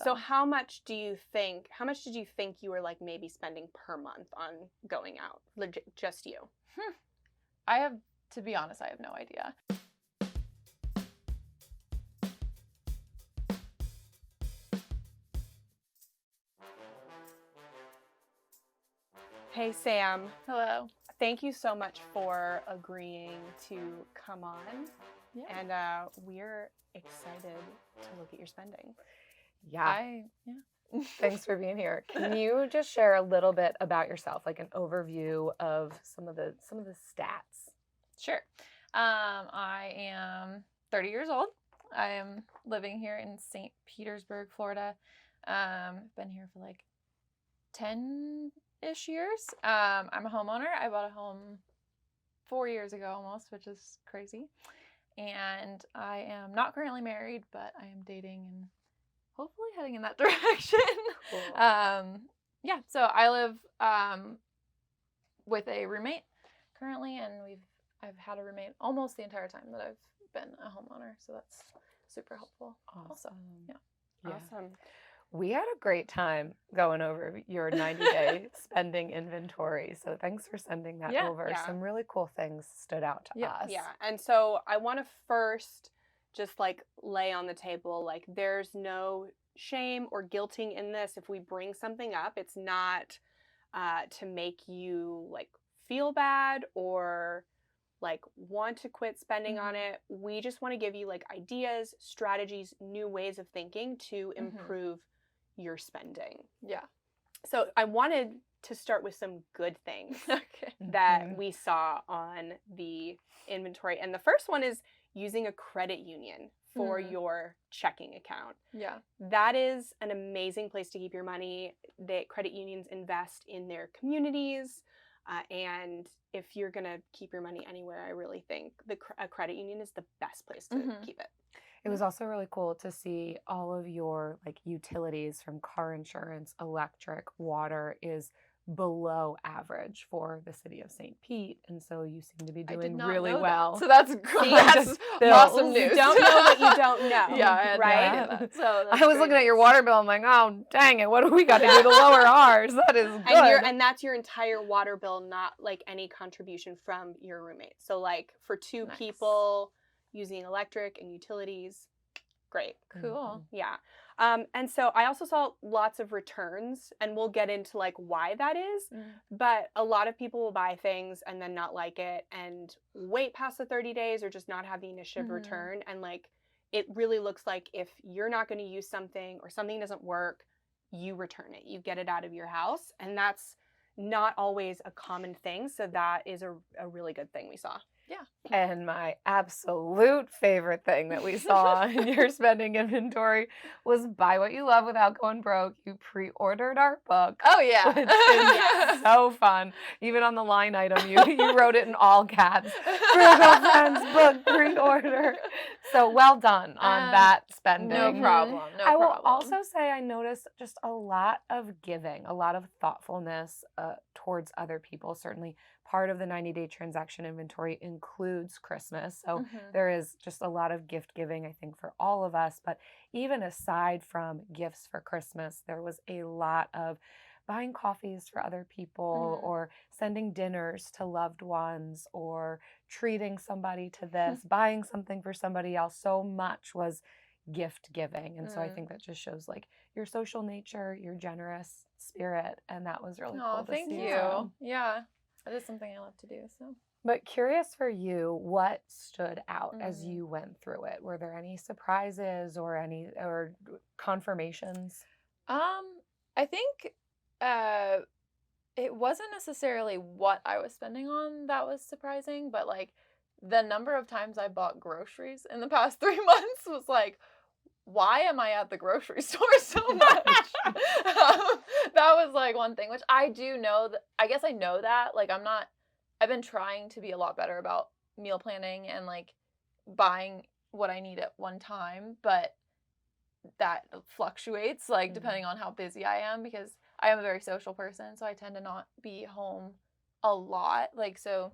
So how much did you think you were like maybe spending per month on going out? Legit, just you? To be honest, I have no idea. Hey, Sam. Hello. Thank you so much for agreeing to come on. Yeah. And we're excited to look at your spending. Yeah. Thanks for being here. Can you just share a little bit about yourself, like an overview of some of the stats? Sure. I am 30 years old. I am living here in St. Petersburg, Florida. Been here for like 10-ish years. I'm a homeowner. I bought a home 4 years ago almost, which is crazy. And I am not currently married, but I am dating and hopefully heading in that direction. Cool. So I live with a roommate currently, and I've had a roommate almost the entire time that I've been a homeowner, so that's super helpful. Awesome. Also. Awesome. We had a great time going over your 90-day spending inventory. So thanks for sending that over. Yeah. Some really cool things stood out to us. Yeah. And so I want to first just like lay on the table, like there's no shame or guilting in this. If we bring something up, it's not to make you like feel bad or like want to quit spending on it. We just want to give you like ideas, strategies, new ways of thinking to improve your spending. Yeah. So I wanted to start with some good things that we saw on the inventory. And the first one is using a credit union for your checking account. Yeah. That is an amazing place to keep your money. The credit unions invest in their communities. And if you're going to keep your money anywhere, I really think a credit union is the best place to keep it. It was also really cool to see all of your like utilities from car insurance, electric, water is below average for the city of St. Pete. And so you seem to be doing really well. So that's great. That's awesome news. You don't know what you don't know. Yeah, right? So I was looking at your water bill. I'm like, oh, dang it. What do we got to do to lower ours? That is good. And that's your entire water bill, not like any contribution from your roommate. So like for two people using electric and utilities, great. Cool. Yeah. And so I also saw lots of returns, and we'll get into like why that is, but a lot of people will buy things and then not like it and wait past the 30 days or just not have the initiative return. And like, it really looks like if you're not going to use something or something doesn't work, you return it, you get it out of your house. And that's not always a common thing. So that is a really good thing we saw. Yeah. And my absolute favorite thing that we saw in your spending inventory was Buy What You Love Without Going Broke. You pre-ordered our book. Oh, yeah. It's so fun. Even on the line item, you wrote it in all caps. Frugal Friends book pre-order. So well done on that spending. No problem. I will also say I noticed just a lot of giving, a lot of thoughtfulness towards other people. Certainly part of the 90-day transaction inventory includes Christmas. So there is just a lot of gift giving, I think, for all of us. But even aside from gifts for Christmas, there was a lot of buying coffees for other people or sending dinners to loved ones or treating somebody to this, buying something for somebody else. So much was gift giving. And so I think that just shows like your social nature, your generous spirit. And that was really cool to see. Thank you. Yeah. That is something I love to do. So, but curious for you, what stood out as you went through it? Were there any surprises or confirmations? I think it wasn't necessarily what I was spending on that was surprising, but like the number of times I bought groceries in the past 3 months was like, why am I at the grocery store so much? That was like one thing, which I do know that, I guess I know that, like I've been trying to be a lot better about meal planning and like buying what I need at one time, but that fluctuates like depending on how busy I am because I am a very social person, so I tend to not be home a lot, like so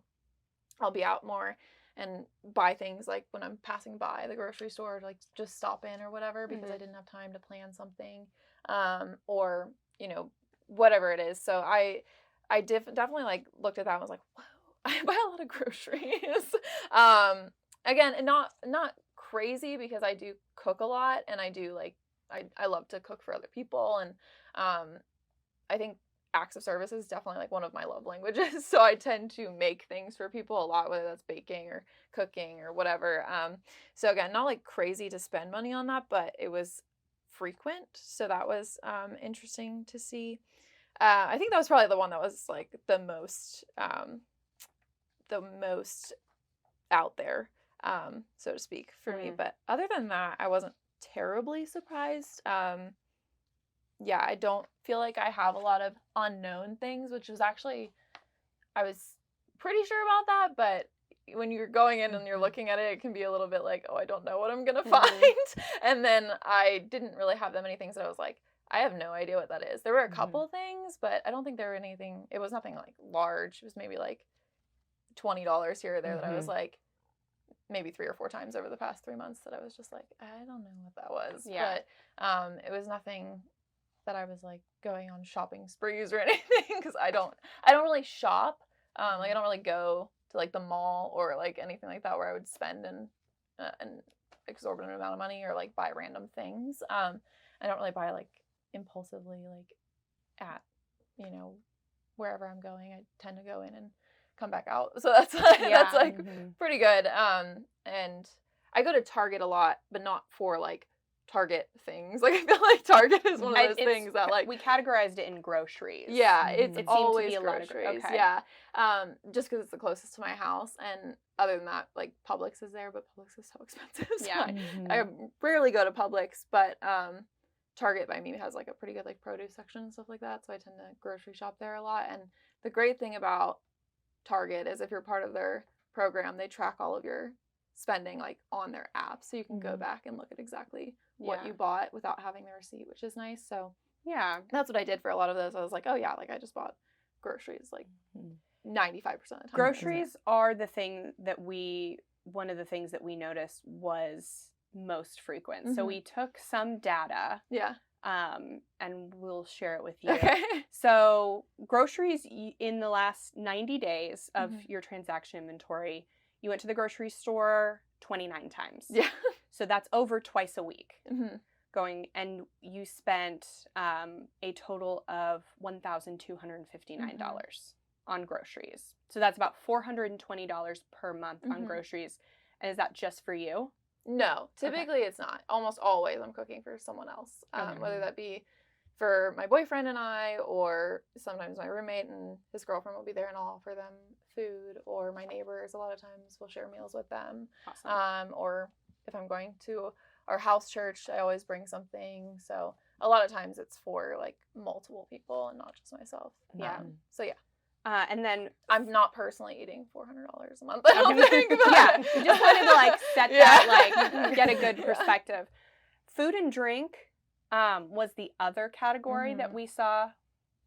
I'll be out more. and buy things like when I'm passing by the grocery store, like just stop in or whatever because I didn't have time to plan something, or whatever it is. So I definitely like looked at that and was like, whoa, I buy a lot of groceries. Again, and not crazy because I do cook a lot and I do like I love to cook for other people, and I think acts of service is definitely like one of my love languages. So I tend to make things for people a lot, whether that's baking or cooking or whatever. So again, not like crazy to spend money on that, but it was frequent. So that was interesting to see. I think that was probably the one that was like the most out there, so to speak, for me. But other than that, I wasn't terribly surprised. Yeah, I don't feel like I have a lot of unknown things, which was actually, I was pretty sure about that, but when you're going in and you're looking at it, it can be a little bit like, oh, I don't know what I'm gonna find. And then I didn't really have that many things that I was like, I have no idea what that is. There were a couple things, but I don't think there were anything, it was nothing like large. It was maybe like $20 here or there that I was like, maybe 3 or 4 times over the past 3 months that I was just like, I don't know what that was. Yeah. But it was nothing that I was like going on shopping sprees or anything, because I don't really shop. Like I don't really go to like the mall or like anything like that where I would spend an exorbitant amount of money or like buy random things. I don't really buy like impulsively like at wherever I'm going. I tend to go in and come back out, so that's like, that's like pretty good. And I go to Target a lot, but not for like Target things. Like I feel like Target is one of those things that like we categorized it in groceries. Yeah, it's it always seemed to be groceries. Okay. Yeah, just because it's the closest to my house, and other than that, like Publix is there, but Publix is so expensive. So Yeah, I rarely go to Publix, but Target by me has like a pretty good like produce section and stuff like that, so I tend to grocery shop there a lot. And the great thing about Target is if you're part of their program, they track all of your spending like on their app, so you can go back and look at exactly what you bought without having the receipt, which is nice. So yeah, that's what I did for a lot of those. I was like, oh yeah, like I just bought groceries like 95% of the time. Groceries are the thing that one of the things that we noticed was most frequent. So we took some data. Yeah. And we'll share it with you. Okay. So groceries in the last 90 days of your transaction inventory, you went to the grocery store 29 times. Yeah. So that's over twice a week going, and you spent a total of $1,259 on groceries. So that's about $420 per month on groceries. And is that just for you? No, typically it's not. Almost always I'm cooking for someone else, whether that be for my boyfriend and I, or sometimes my roommate and his girlfriend will be there and I'll offer them food, or my neighbors a lot of times will share meals with them. Awesome. Or if I'm going to our house church, I always bring something. So a lot of times it's for like multiple people and not just myself. Yeah. So yeah. And then I'm not personally eating $400 a month. I don't think. Yeah, you just wanted to like set that, like get a good perspective. Food and drink was the other category that we saw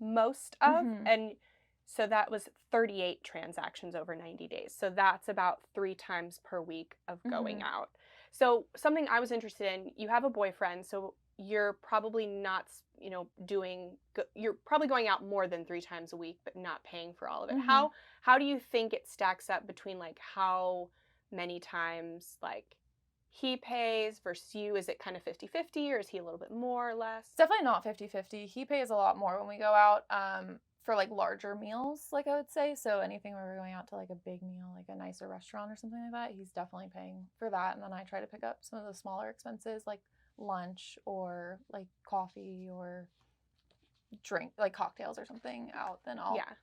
most of, and so that was 38 transactions over 90 days. So that's about 3 times per week of going out. So something I was interested in, you have a boyfriend, so you're probably not, you're probably going out more than 3 times a week, but not paying for all of it. How do you think it stacks up between like how many times like he pays versus you? Is it kind of 50-50, or is he a little bit more or less? It's definitely not 50-50. He pays a lot more when we go out for like larger meals, like I would say. So anything where we're going out to like a big meal, like a nicer restaurant or something like that, he's definitely paying for that. And then I try to pick up some of the smaller expenses like lunch or like coffee or drink, like cocktails or something out. Then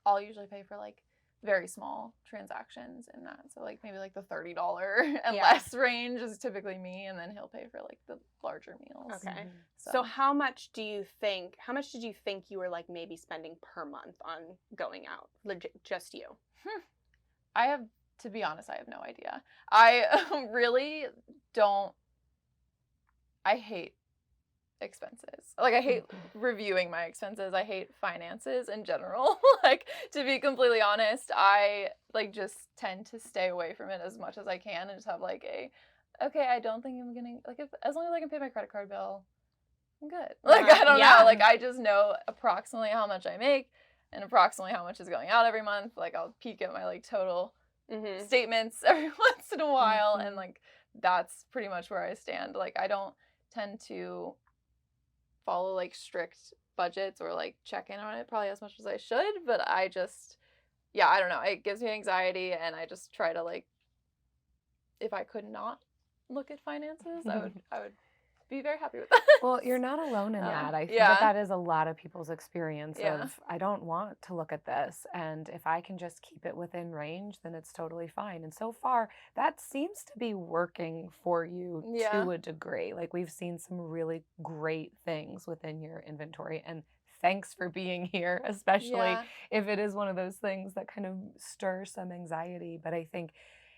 I'll usually pay for like very small transactions in that. So like maybe like the $30 and less range is typically me, and then he'll pay for like the larger meals. Okay. So how much did you think you were like maybe spending per month on going out? Just you? To be honest, I have no idea. I really don't. I hate expenses. Like I hate reviewing my expenses. I hate finances in general. Like, to be completely honest, I like just tend to stay away from it as much as I can and just have like okay, I don't think I'm gonna like as long as I can pay my credit card bill, I'm good. Like I don't know, like I just know approximately how much I make and approximately how much is going out every month. Like I'll peek at my like total statements every once in a while, and like that's pretty much where I stand. Like I don't tend to follow like strict budgets or like check in on it probably as much as I should, but I just I don't know, it gives me anxiety, and I just try to like, if I could not look at finances, I would be very happy with that. Well, you're not alone in that. I think that is a lot of people's experience of, I don't want to look at this, and if I can just keep it within range, then it's totally fine. And so far, that seems to be working for you to a degree. Like we've seen some really great things within your inventory, and thanks for being here, especially if it is one of those things that kind of stir some anxiety. But I think,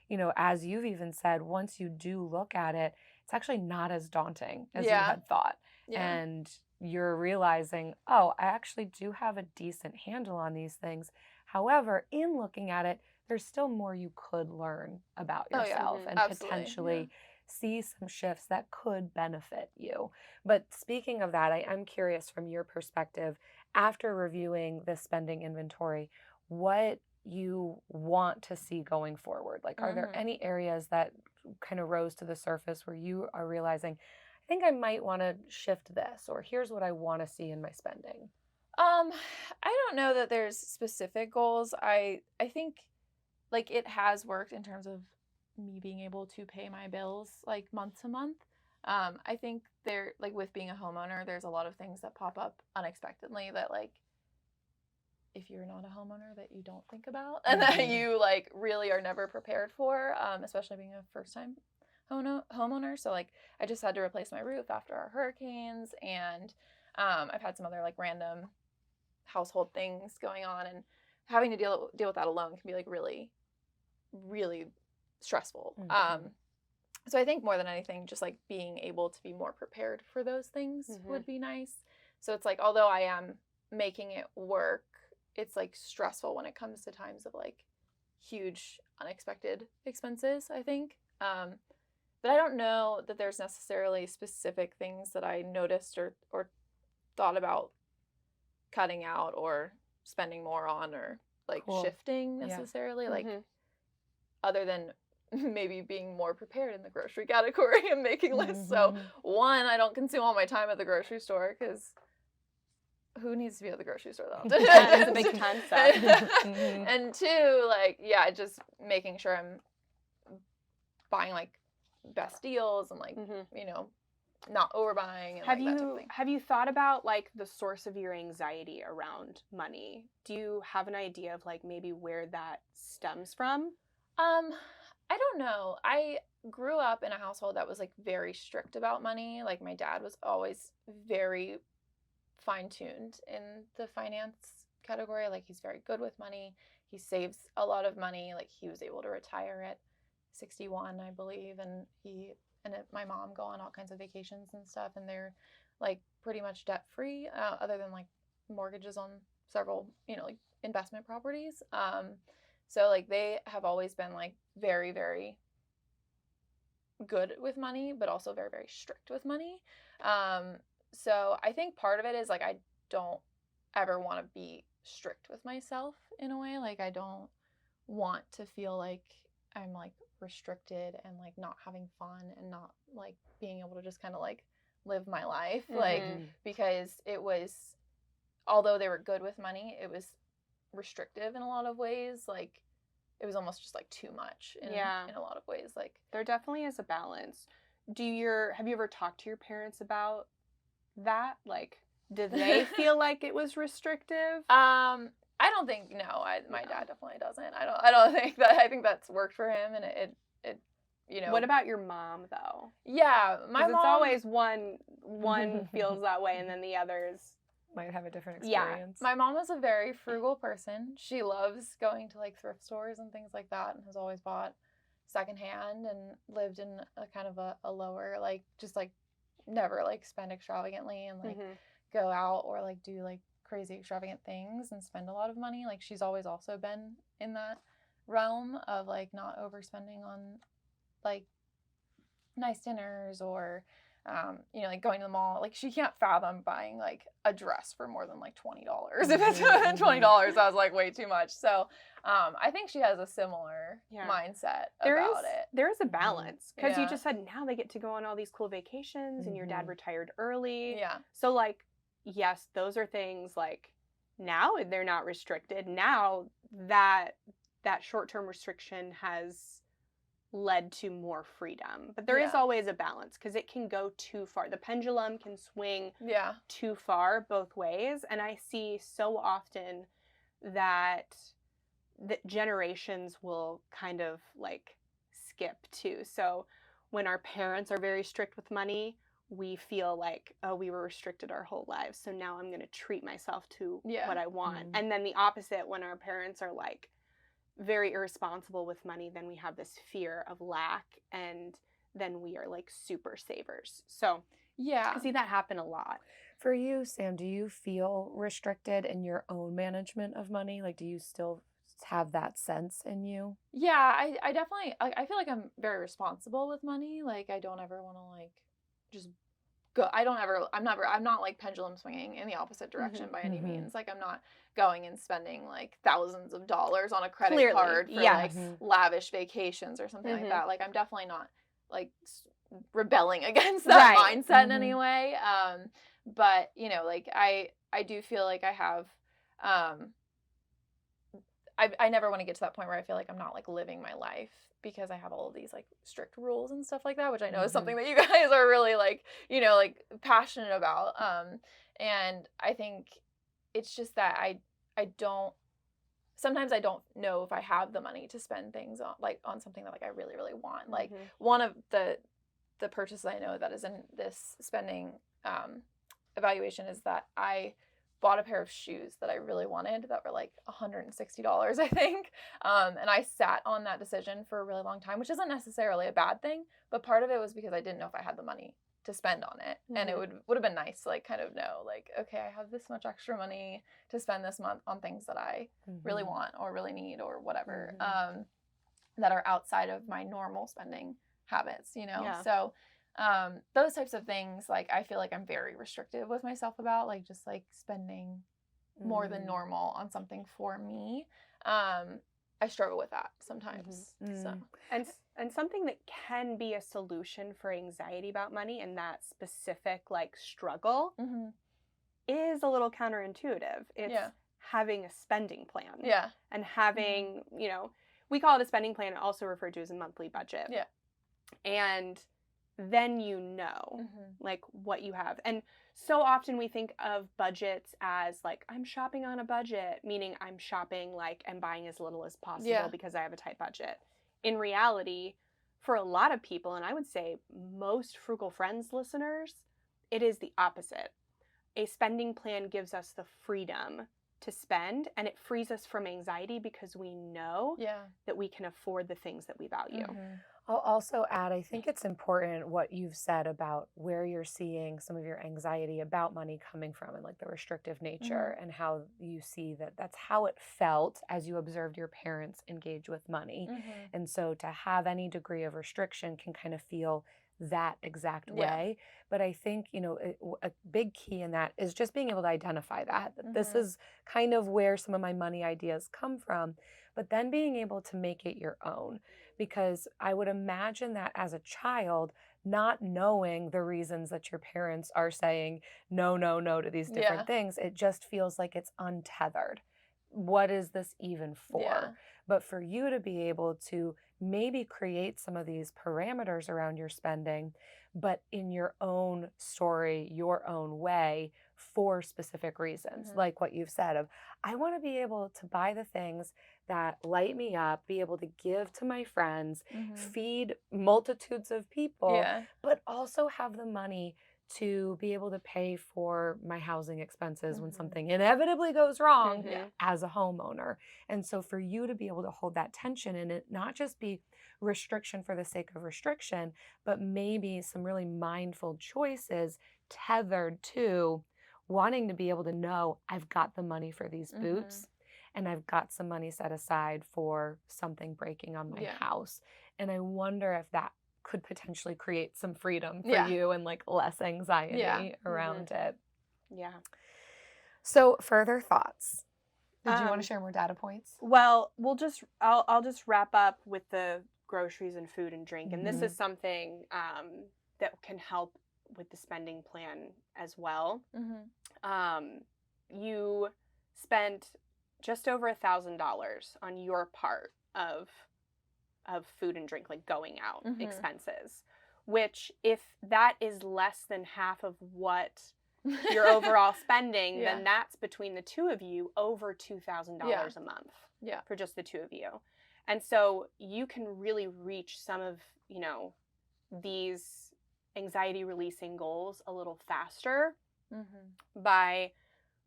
you know, as you've even said, once you do look at it, it's actually not as daunting as you had thought. And you're realizing, oh, I actually do have a decent handle on these things. However, in looking at it, there's still more you could learn about yourself and potentially see some shifts that could benefit you. But speaking of that, I'm curious from your perspective, after reviewing the spending inventory, what you want to see going forward? Like, are there any areas that kind of rose to the surface where you are realizing, I think I might want to shift this, or here's what I want to see in my spending? I don't know that there's specific goals. I think like it has worked in terms of me being able to pay my bills like month to month. I think there, like with being a homeowner, there's a lot of things that pop up unexpectedly that like if you're not a homeowner that you don't think about and that you like really are never prepared for, especially being a first time homeowner. So like I just had to replace my roof after our hurricanes, and I've had some other like random household things going on, and having to deal with that alone can be like really, really stressful. So I think more than anything, just like being able to be more prepared for those things would be nice. So it's like, although I am making it work, it's like stressful when it comes to times of like huge unexpected expenses, I think. But I don't know that there's necessarily specific things that I noticed or thought about cutting out or spending more on or like shifting necessarily, like other than maybe being more prepared in the grocery category and making lists. So one, I don't consume all my time at the grocery store because who needs to be at the grocery store that often? It's a big time suck. And two, like, just making sure I'm buying like best deals and like, you know, not overbuying. And, that type of thing. Have you thought about like the source of your anxiety around money? Do you have an idea of like maybe where that stems from? I don't know. I grew up in a household that was like very strict about money. Like my dad was always very fine-tuned in the finance category. Like he's very good with money. He saves a lot of money. Like he was able to retire at 61, I believe, and he and my mom go on all kinds of vacations and stuff, and they're like pretty much debt-free, other than like mortgages on several, you know, like investment properties. So like they have always been like very, very good with money, but also very, very strict with money. So I think part of it is like I don't ever want to be strict with myself in a way. Like I don't want to feel like I'm like restricted and like not having fun and not like being able to just kind of like live my life. Like because it was, although they were good with money, it was restrictive in a lot of ways. Like it was almost just like too much in a lot of ways. Like there definitely is a balance. Have you ever talked to your parents about that? Like, did they feel like it was restrictive? I don't think my dad definitely doesn't. I don't think that. I think that's worked for him, and it you know. What about your mom though? Yeah, my mom. It's always one feels that way, and then the others might have a different experience. Yeah, my mom is a very frugal person. She loves going to like thrift stores and things like that, and has always bought secondhand and lived in a kind of a lower, like just like never like spend extravagantly and like go out or like do like crazy extravagant things and spend a lot of money. Like she's always also been in that realm of like not overspending on like nice dinners or you know, like going to the mall. Like she can't fathom buying like a dress for more than like $20. If it's more than $20, that was like way too much. So I think she has a similar mindset about it. There is a balance because you Yeah. just said now they get to go on all these cool vacations and your dad retired early. Yeah. So like, yes, those are things like now they're not restricted. Now that short-term restriction has led to more freedom. But there is always a balance because it can go too far. The pendulum can swing too far both ways. And I see so often that generations will kind of like skip too. So when our parents are very strict with money, we feel like, oh, we were restricted our whole lives. So now I'm going to treat myself to what I want. And then the opposite, when our parents are like, very irresponsible with money, then we have this fear of lack, and then we are like super savers. So I see that happen a lot. For you, Sam, do you feel restricted in your own management of money? Like, do you still have that sense in you? Yeah, I definitely, I feel like I'm very responsible with money. Like I don't ever want to like just go. I'm not like pendulum swinging in the opposite direction by any means. Like I'm not going and spending like thousands of dollars on a credit card for like lavish vacations or something like that. Like I'm definitely not like rebelling against that mindset in any way. But you know, like I do feel like I have, I never want to get to that point where I feel like I'm not like living my life because I have all of these like strict rules and stuff like that, which I know is something that you guys are really like, you know, like passionate about. And I think it's just that sometimes I don't know if I have the money to spend things on like on something that like I really, really want. Like one of the purchases I know that is in this spending evaluation is that I bought a pair of shoes that I really wanted that were like $160, I think. And I sat on that decision for a really long time, which isn't necessarily a bad thing, but part of it was because I didn't know if I had the money to spend on it. And it would have been nice to like kind of know like, okay, I have this much extra money to spend this month on things that I really want or really need or whatever, that are outside of my normal spending habits, you know? So those types of things, like I feel like I'm very restrictive with myself about, like just like spending more than normal on something for me. I struggle with that sometimes. So and something that can be a solution for anxiety about money and that specific like struggle is a little counterintuitive. It's having a spending plan. And having, you know, we call it a spending plan, also referred to as a monthly budget. And then you know like what you have. And so often we think of budgets as like, I'm shopping on a budget, meaning I'm shopping like and buying as little as possible because I have a tight budget. In reality, for a lot of people, and I would say most Frugal Friends listeners, it is the opposite. A spending plan gives us the freedom to spend, and it frees us from anxiety because we know that we can afford the things that we value. I'll also add, I think it's important what you've said about where you're seeing some of your anxiety about money coming from and like the restrictive nature and how you see that that's how it felt as you observed your parents engage with money. And so to have any degree of restriction can kind of feel that exact way. But I think, you know, a big key in that is just being able to identify that this is kind of where some of my money ideas come from, but then being able to make it your own. Because I would imagine that as a child, not knowing the reasons that your parents are saying no, no, no to these different things, it just feels like it's untethered. What is this even for? But for you to be able to maybe create some of these parameters around your spending, but in your own story, your own way, for specific reasons, like what you've said of, I want to be able to buy the things that light me up, be able to give to my friends, feed multitudes of people, but also have the money to be able to pay for my housing expenses when something inevitably goes wrong as a homeowner. And so for you to be able to hold that tension and it not just be restriction for the sake of restriction, but maybe some really mindful choices tethered to wanting to be able to know I've got the money for these boots and I've got some money set aside for something breaking on my Yeah. house. And I wonder if that could potentially create some freedom for Yeah. you and like less anxiety Yeah. around it. Yeah. So further thoughts. Did you want Um, to share more data points? Well, I'll just wrap up with the groceries and food and drink. And this is something that can help with the spending plan as well. You spent just over $1,000 on your part of food and drink, like going out expenses, which if that is less than half of what your overall spending, Yeah. then that's between the two of you over $2,000 a month. Yeah. For just the two of you. And so you can really reach some of, these anxiety releasing goals a little faster by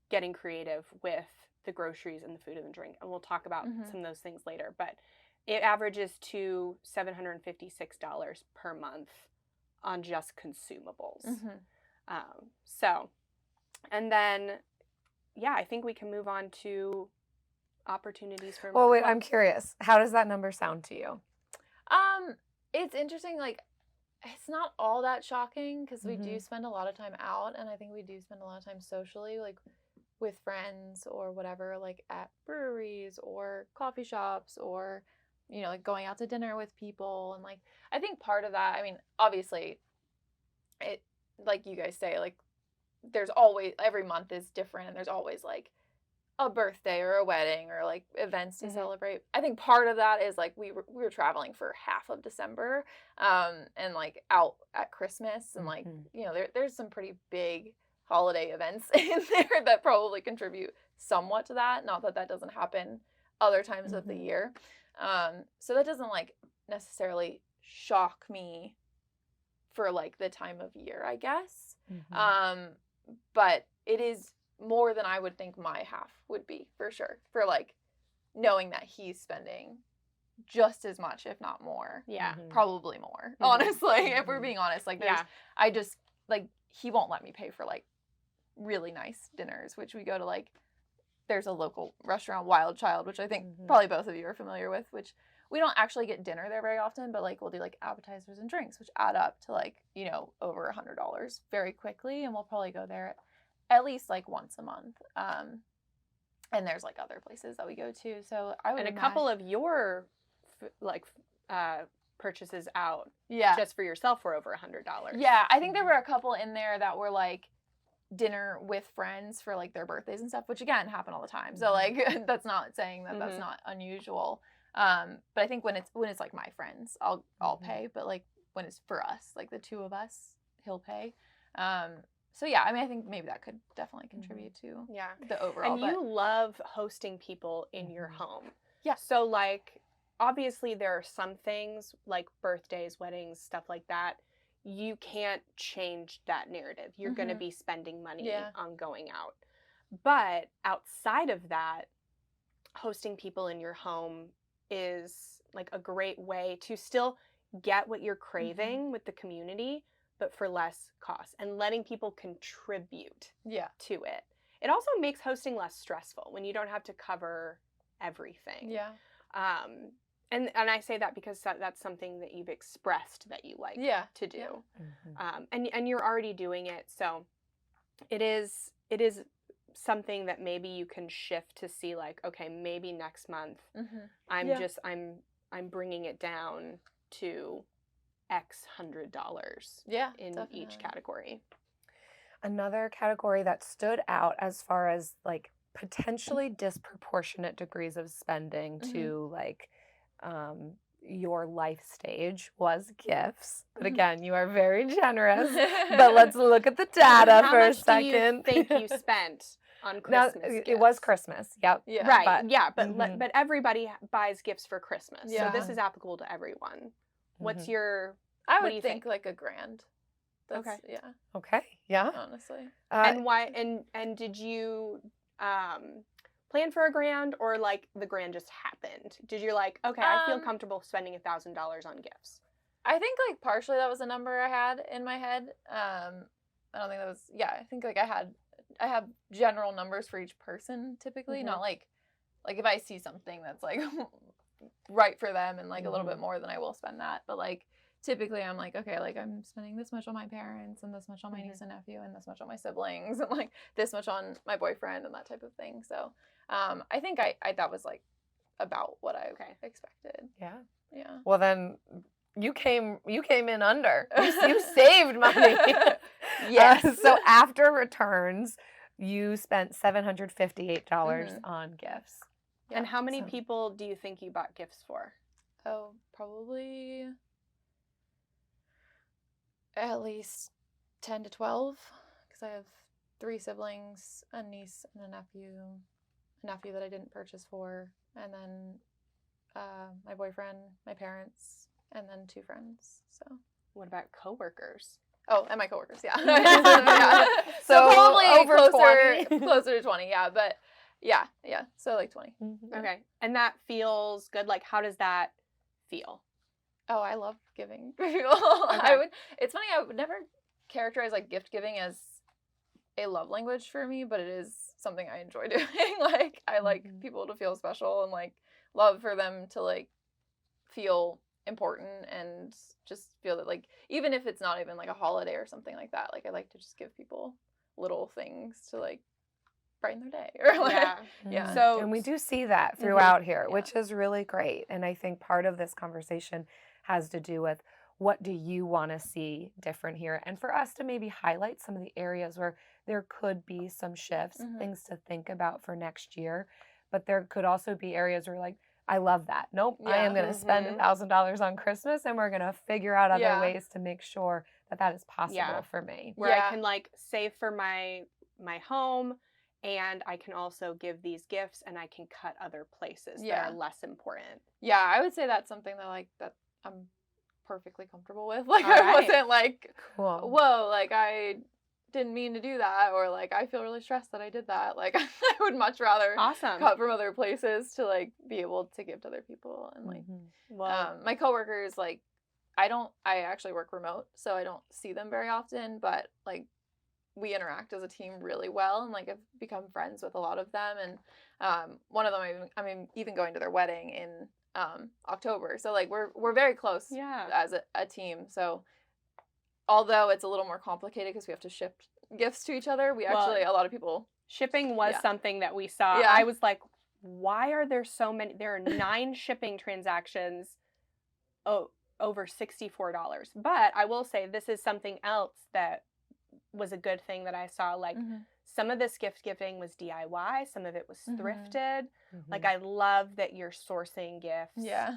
getting creative with the groceries and the food and the drink. And we'll talk about some of those things later, but it averages to $756 per month on just consumables. So, and then, yeah, I think we can move on to opportunities for. Well, wait, I'm curious. How does that number sound to you? It's interesting. Like, it's not all that shocking because we do spend a lot of time out, and I think we do spend a lot of time socially, like with friends or whatever, like at breweries or coffee shops or, like going out to dinner with people. And like, I think part of that, I mean, obviously, it, like you guys say, like, there's always, every month is different, and there's always like a birthday or a wedding or like events to celebrate. I think part of that is like we were traveling for half of December, and like out at Christmas, and like there's some pretty big holiday events in there that probably contribute somewhat to that. Not that doesn't happen other times of the year, so that doesn't like necessarily shock me for like the time of year, I guess. But it is more than I would think my half would be, for sure, for like knowing that he's spending just as much, if not more. Yeah. Probably more, honestly, if we're being honest. Like, I just, like, he won't let me pay for like really nice dinners, which we go to, like, there's a local restaurant, Wild Child, which I think probably both of you are familiar with, which we don't actually get dinner there very often, but like we'll do like appetizers and drinks, which add up to like, over $100 very quickly. And we'll probably go there at least like once a month. And there's like other places that we go to. So I would a couple of your purchases out just for yourself were over $100. Yeah, I think there were a couple in there that were like dinner with friends for like their birthdays and stuff, which again happen all the time. So like that's not saying that that's not unusual. But I think when it's like my friends, I'll pay. But like when it's for us, like the two of us, he'll pay. So yeah, I mean, I think maybe that could definitely contribute to the overall. And you love hosting people in your home. Yeah. So like, obviously there are some things like birthdays, weddings, stuff like that. You can't change that narrative. You're going to be spending money on going out. But outside of that, hosting people in your home is like a great way to still get what you're craving with the community, but for less cost, and letting people contribute to it. It also makes hosting less stressful when you don't have to cover everything. Yeah. And I say that because that's something that you've expressed that you like to do. And you're already doing it, so it is something that maybe you can shift to see like, okay, maybe next month I'm bringing it down to X $100 in each category. Another category that stood out as far as like potentially disproportionate degrees of spending to like your life stage was gifts. But again, you are very generous. But let's look at the data for a second. How much do you think you spent on Christmas gifts? It was Christmas. Yep. Yeah. Right. But everybody buys gifts for Christmas. So this is applicable to everyone. What's your... I would think like $1,000. That's, okay. Yeah. Okay. Yeah. Honestly. And why? And did you plan for $1,000, or like the $1,000 just happened? Did you like, okay, I feel comfortable spending $1,000 on gifts? I think like partially that was a number I had in my head. I don't think that was. Yeah, I think like I have general numbers for each person typically, not like like if I see something that's like right for them and like a little bit more, then I will spend that. But like typically I'm like, okay, like I'm spending this much on my parents and this much on my niece and nephew and this much on my siblings and like this much on my boyfriend and that type of thing. So I think I that was like about what I expected. Yeah. Yeah. Well, then you came in under. You saved money. Yes. So after returns, you spent $758 on gifts. Yeah. And how many people do you think you bought gifts for? Oh, probably at least 10 to 12, because I have 3 siblings, a niece and a nephew that I didn't purchase for, and then my boyfriend, my parents, and then 2 friends. So what about coworkers? Oh, and my coworkers, yeah. Yeah. So probably over closer to 20, yeah, but yeah, so like 20. Mm-hmm. Okay, and that feels good. Like, how does that feel? Oh, I love giving people. Okay. It's funny, I would never characterize like gift giving as a love language for me, but it is something I enjoy doing. Like, I like people to feel special and like love for them to like feel important and just feel that like even if it's not even like a holiday or something like that, like I like to just give people little things to like brighten their day or like yeah. So and we do see that throughout here, which is really great. And I think part of this conversation has to do with what do you want to see different here, and for us to maybe highlight some of the areas where there could be some shifts, things to think about for next year. But there could also be areas where like, I love that. Nope, I am going to spend $1,000 on Christmas, and we're going to figure out other ways to make sure that that is possible for me. Where I can like save for my home, and I can also give these gifts, and I can cut other places that are less important. Yeah, I would say that's something that like that I'm perfectly comfortable with. Like I wasn't like, whoa, like I didn't mean to do that, or like I feel really stressed that I did that. Like I would much rather cut from other places to like be able to give to other people. And like my coworkers, like I actually work remote, so I don't see them very often, but like we interact as a team really well, and like I've become friends with a lot of them. And one of them I'm even going to their wedding in October, so like we're very close as a team. So although it's a little more complicated because we have to ship gifts to each other, we actually, a lot of people... Shipping was something that we saw. Yeah. I was like, why are there so many? There are 9 shipping transactions over $64. But I will say this is something else that was a good thing that I saw. Like some of this gift giving was DIY. Some of it was thrifted. Like I love that you're sourcing gifts. Yeah.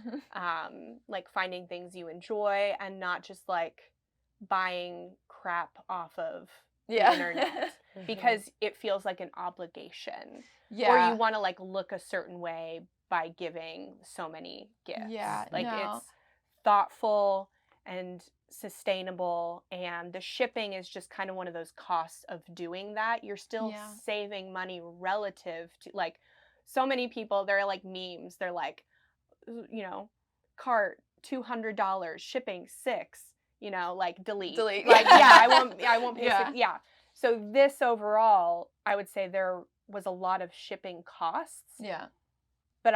Like finding things you enjoy and not just like buying crap off of the internet because it feels like an obligation. Yeah. Or you want to like look a certain way by giving so many gifts. Yeah. Like it's thoughtful and sustainable, and the shipping is just kind of one of those costs of doing that. You're still saving money relative to like so many people. They're like memes. They're like, you know, cart $200, shipping $6. You know, like delete. Like I won't pay. So this overall, I would say there was a lot of shipping costs. Yeah. But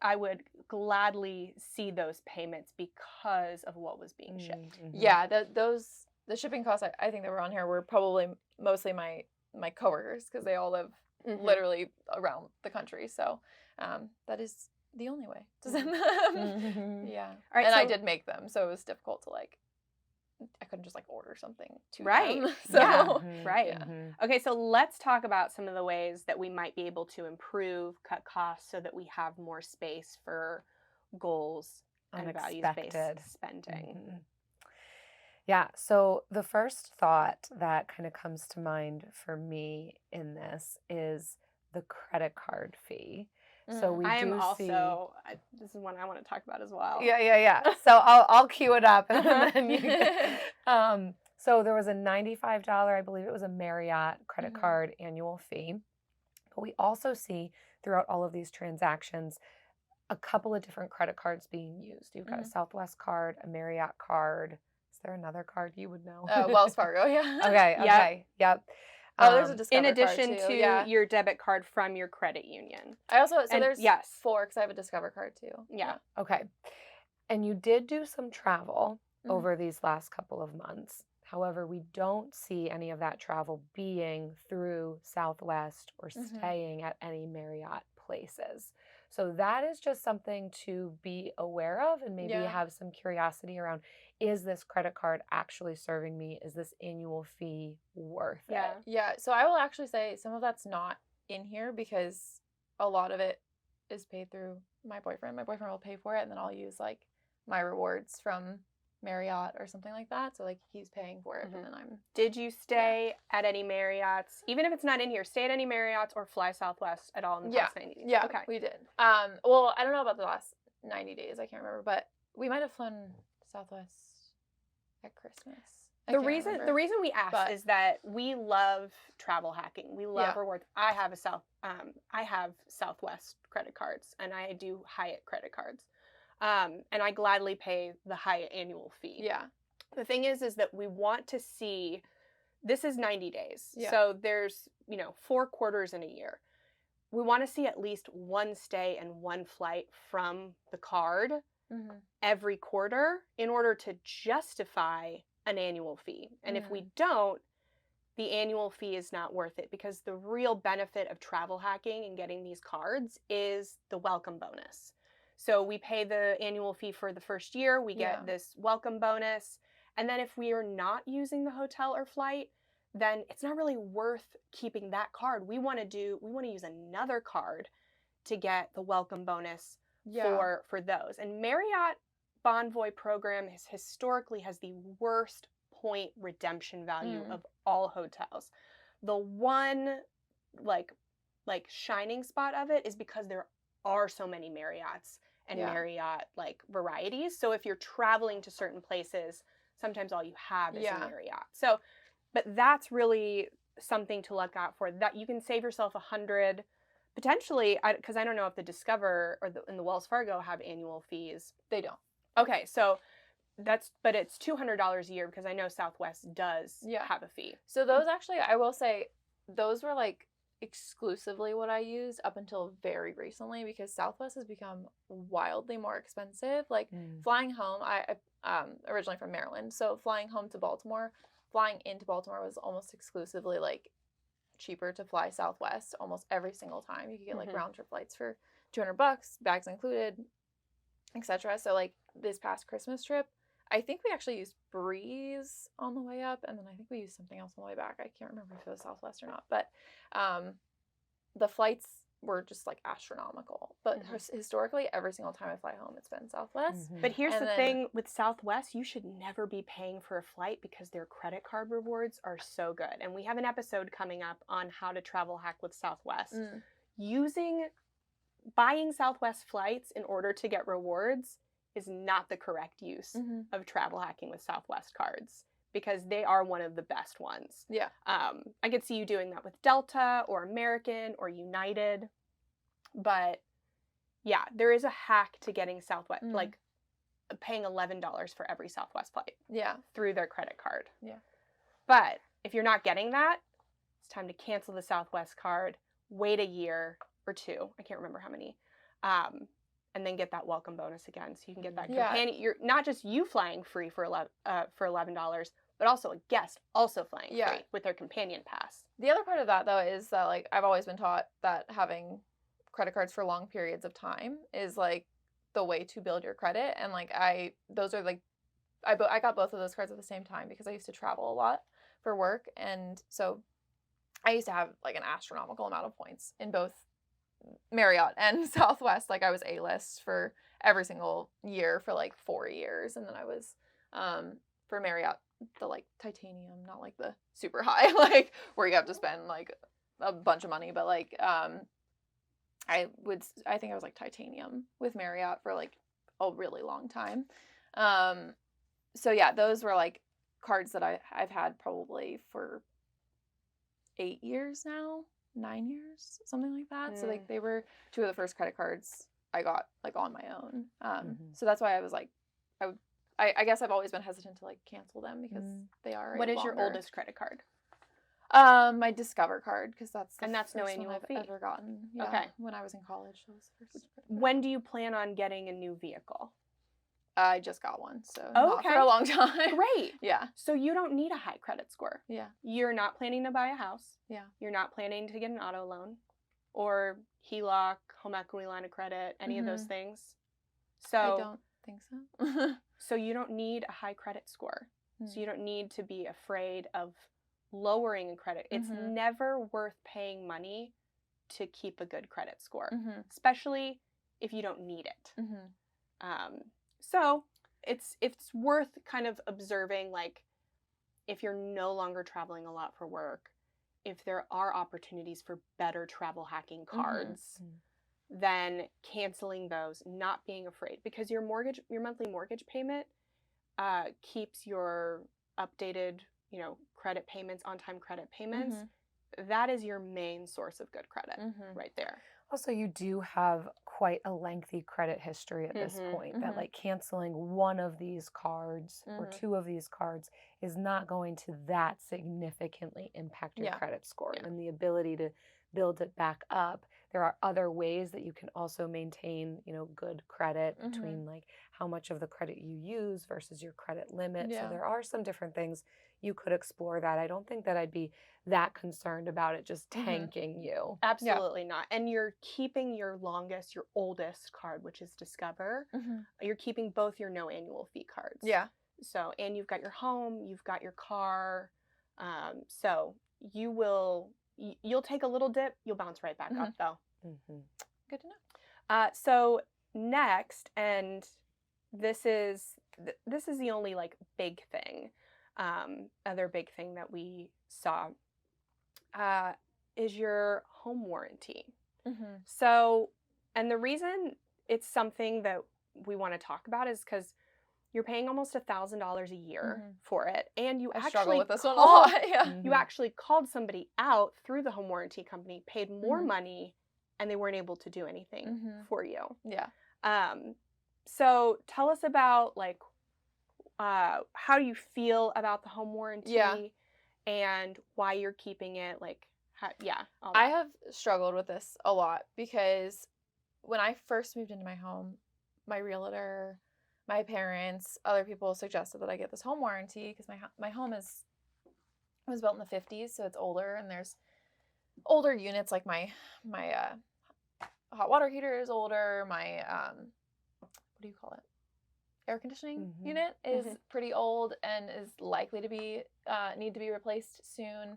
I would gladly see those payments because of what was being shipped. Yeah, the shipping costs I think that were on here were probably mostly my coworkers, because they all live literally around the country. So that is the only way to send them. Yeah. All right, and I did make them, so it was difficult to like, I couldn't just like order something to them. So Okay, so let's talk about some of the ways that we might be able to improve, cut costs, so that we have more space for goals and values-based spending. Yeah, so the first thought that kind of comes to mind for me in this is the credit card fee. So we this is one I want to talk about as well. Yeah. So I'll cue it up, and then you can. So there was a $95, I believe it was a Marriott credit card annual fee. But we also see throughout all of these transactions a couple of different credit cards being used. You've got a Southwest card, a Marriott card. Is there another card you would know? Wells Fargo, yeah. Okay. Yep. Oh, there's a in Discover addition card too. to Yeah. your debit card from your credit union. I also And there's yes. 4 because I have a Discover card too. Yeah. Okay. And you did do some travel Mhm. over these last couple of months. However, we don't see any of that travel being through Southwest or Mhm. staying at any Marriott places. So that is just something to be aware of and maybe Yeah. have some curiosity around. Is this credit card actually serving me? Is this annual fee worth Yeah. it? Yeah, so I will actually say some of that's not in here because a lot of it is paid through my boyfriend. My boyfriend will pay for it, and then I'll use like my rewards from Marriott or something like that. So like he's paying for it, Mhm. and then I'm Did you stay at any Marriotts, even if it's not in here, stay at any Marriotts or fly Southwest at all in the Yeah. past 90 days? Yeah, Okay. we did. Well, I don't know about the last 90 days. I can't remember, but we might have flown Southwest at Christmas. I The can't reason remember. we ask but- is that we love travel hacking. We love Yeah. rewards. I have Southwest credit cards and I do Hyatt credit cards. And I gladly pay the Hyatt annual fee. Yeah. The thing is that we want to see, this is 90 days. Yeah. So there's, 4 quarters in a year. We want to see at least one stay and one flight from the card Mm-hmm. every quarter in order to justify an annual fee. And if we don't, the annual fee is not worth it because the real benefit of travel hacking and getting these cards is the welcome bonus. So we pay the annual fee for the first year, we get this welcome bonus, and then if we are not using the hotel or flight, then it's not really worth keeping that card. We want to use another card to get the welcome bonus for those. And Marriott Bonvoy program historically has the worst point redemption value of all hotels. The one like shining spot of it is because there are so many Marriotts and Marriott like varieties. So if you're traveling to certain places, sometimes all you have is a Marriott. So, but that's really something to look out for. That you can save yourself $100 potentially, because I don't know if the Discover or the Wells Fargo have annual fees. They don't. Okay, so but it's $200 a year because I know Southwest does have a fee. So those actually, I will say, those were like exclusively what I used up until very recently because Southwest has become wildly more expensive. Like flying home, I originally from Maryland, so flying home to Baltimore, flying into Baltimore was almost exclusively like cheaper to fly Southwest almost every single time. You could get like round trip flights for $200, bags included, etc. So like this past Christmas trip, I think we actually used Breeze on the way up, and then I think we used something else on the way back. I can't remember if it was Southwest or not, but the flights were just like astronomical. But historically, every single time I fly home, it's been Southwest. But here's the thing with Southwest, you should never be paying for a flight because their credit card rewards are so good. And we have an episode coming up on how to travel hack with Southwest. Buying Southwest flights in order to get rewards is not the correct use of travel hacking with Southwest cards because they are one of the best ones. Yeah. I could see you doing that with Delta or American or United. But yeah, there is a hack to getting Southwest, like paying $11 for every Southwest flight. Yeah. Through their credit card. Yeah. But if you're not getting that, it's time to cancel the Southwest card, wait a year or 2. I can't remember how many. And then get that welcome bonus again, so you can get that companion. You're not just you flying free for $11, but also a guest also flying free with their companion pass. The other part of that though is that like I've always been taught that having credit cards for long periods of time is like the way to build your credit, and like I got both of those cards at the same time because I used to travel a lot for work, and so I used to have like an astronomical amount of points in both Marriott and Southwest. Like I was A-list for every single year for like 4 years, and then I was for Marriott the like titanium, not like the super high like where you have to spend like a bunch of money, but like I think I was like titanium with Marriott for like a really long time. So yeah, those were like cards that I've had probably for 8 years now. 9 years, something like that. So like they were 2 of the first credit cards I got like on my own. So that's why I was like, I guess I've always been hesitant to like cancel them because they are. What is your oldest credit card? My Discover card, because that's the And that's no first one annual I've fee. ever gotten. Yeah, Okay. when I was in college, that was the first credit card. When do you plan on getting a new vehicle? I just got one, so Oh, not for okay. a long time. Great. Yeah. So you don't need a high credit score. Yeah. You're not planning to buy a house. Yeah. You're not planning to get an auto loan or HELOC, home equity line of credit, any of those things. So I don't think so. So you don't need a high credit score. So you don't need to be afraid of lowering a credit. It's never worth paying money to keep a good credit score, especially if you don't need it. So it's worth kind of observing, like, if you're no longer traveling a lot for work, if there are opportunities for better travel hacking cards, then canceling those, not being afraid, because your monthly mortgage payment keeps your updated, credit payments, on-time credit payments. That is your main source of good credit right there. Also, you do have quite a lengthy credit history at this point, that like canceling one of these cards or two of these cards is not going to that significantly impact your credit score and the ability to build it back up. There are other ways that you can also maintain, good credit between like how much of the credit you use versus your credit limit. So there are some different things you could explore that. I don't think that I'd be that concerned about it just tanking you. Absolutely not. And you're keeping your oldest card, which is Discover. You're keeping both your no annual fee cards. Yeah. So, and you've got your home, you've got your car. So you'll take a little dip, you'll bounce right back up though. Good to know. So next, and this is the only like big thing, other big thing that we saw, is your home warranty. So, and the reason it's something that we want to talk about is because you're paying almost $1,000 a year for it, and you struggle with this one a lot. You actually called somebody out through the home warranty company, paid more money, and they weren't able to do anything for you. Yeah. So tell us about like how you feel about the home warranty and why you're keeping it. Like, all that. I have struggled with this a lot because when I first moved into my home, my realtor, my parents, other people suggested that I get this home warranty because my home was built in the 50s, so it's older, and there's older units, like my hot water heater is older, my what do you call it? Air conditioning unit is pretty old and is likely to be need to be replaced soon,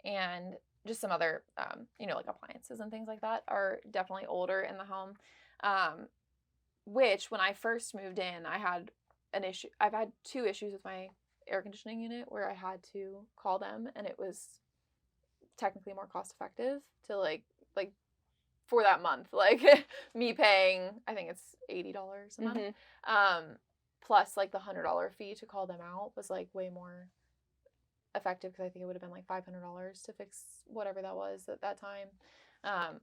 and just some other like appliances and things like that are definitely older in the home. Which when I first moved in, I had an issue. I've had two issues with my air conditioning unit where I had to call them, and it was technically more cost effective to like for that month, like me paying, I think it's $80 a month, plus like the $100 fee to call them out was like way more effective, because I think it would have been like $500 to fix whatever that was at that time.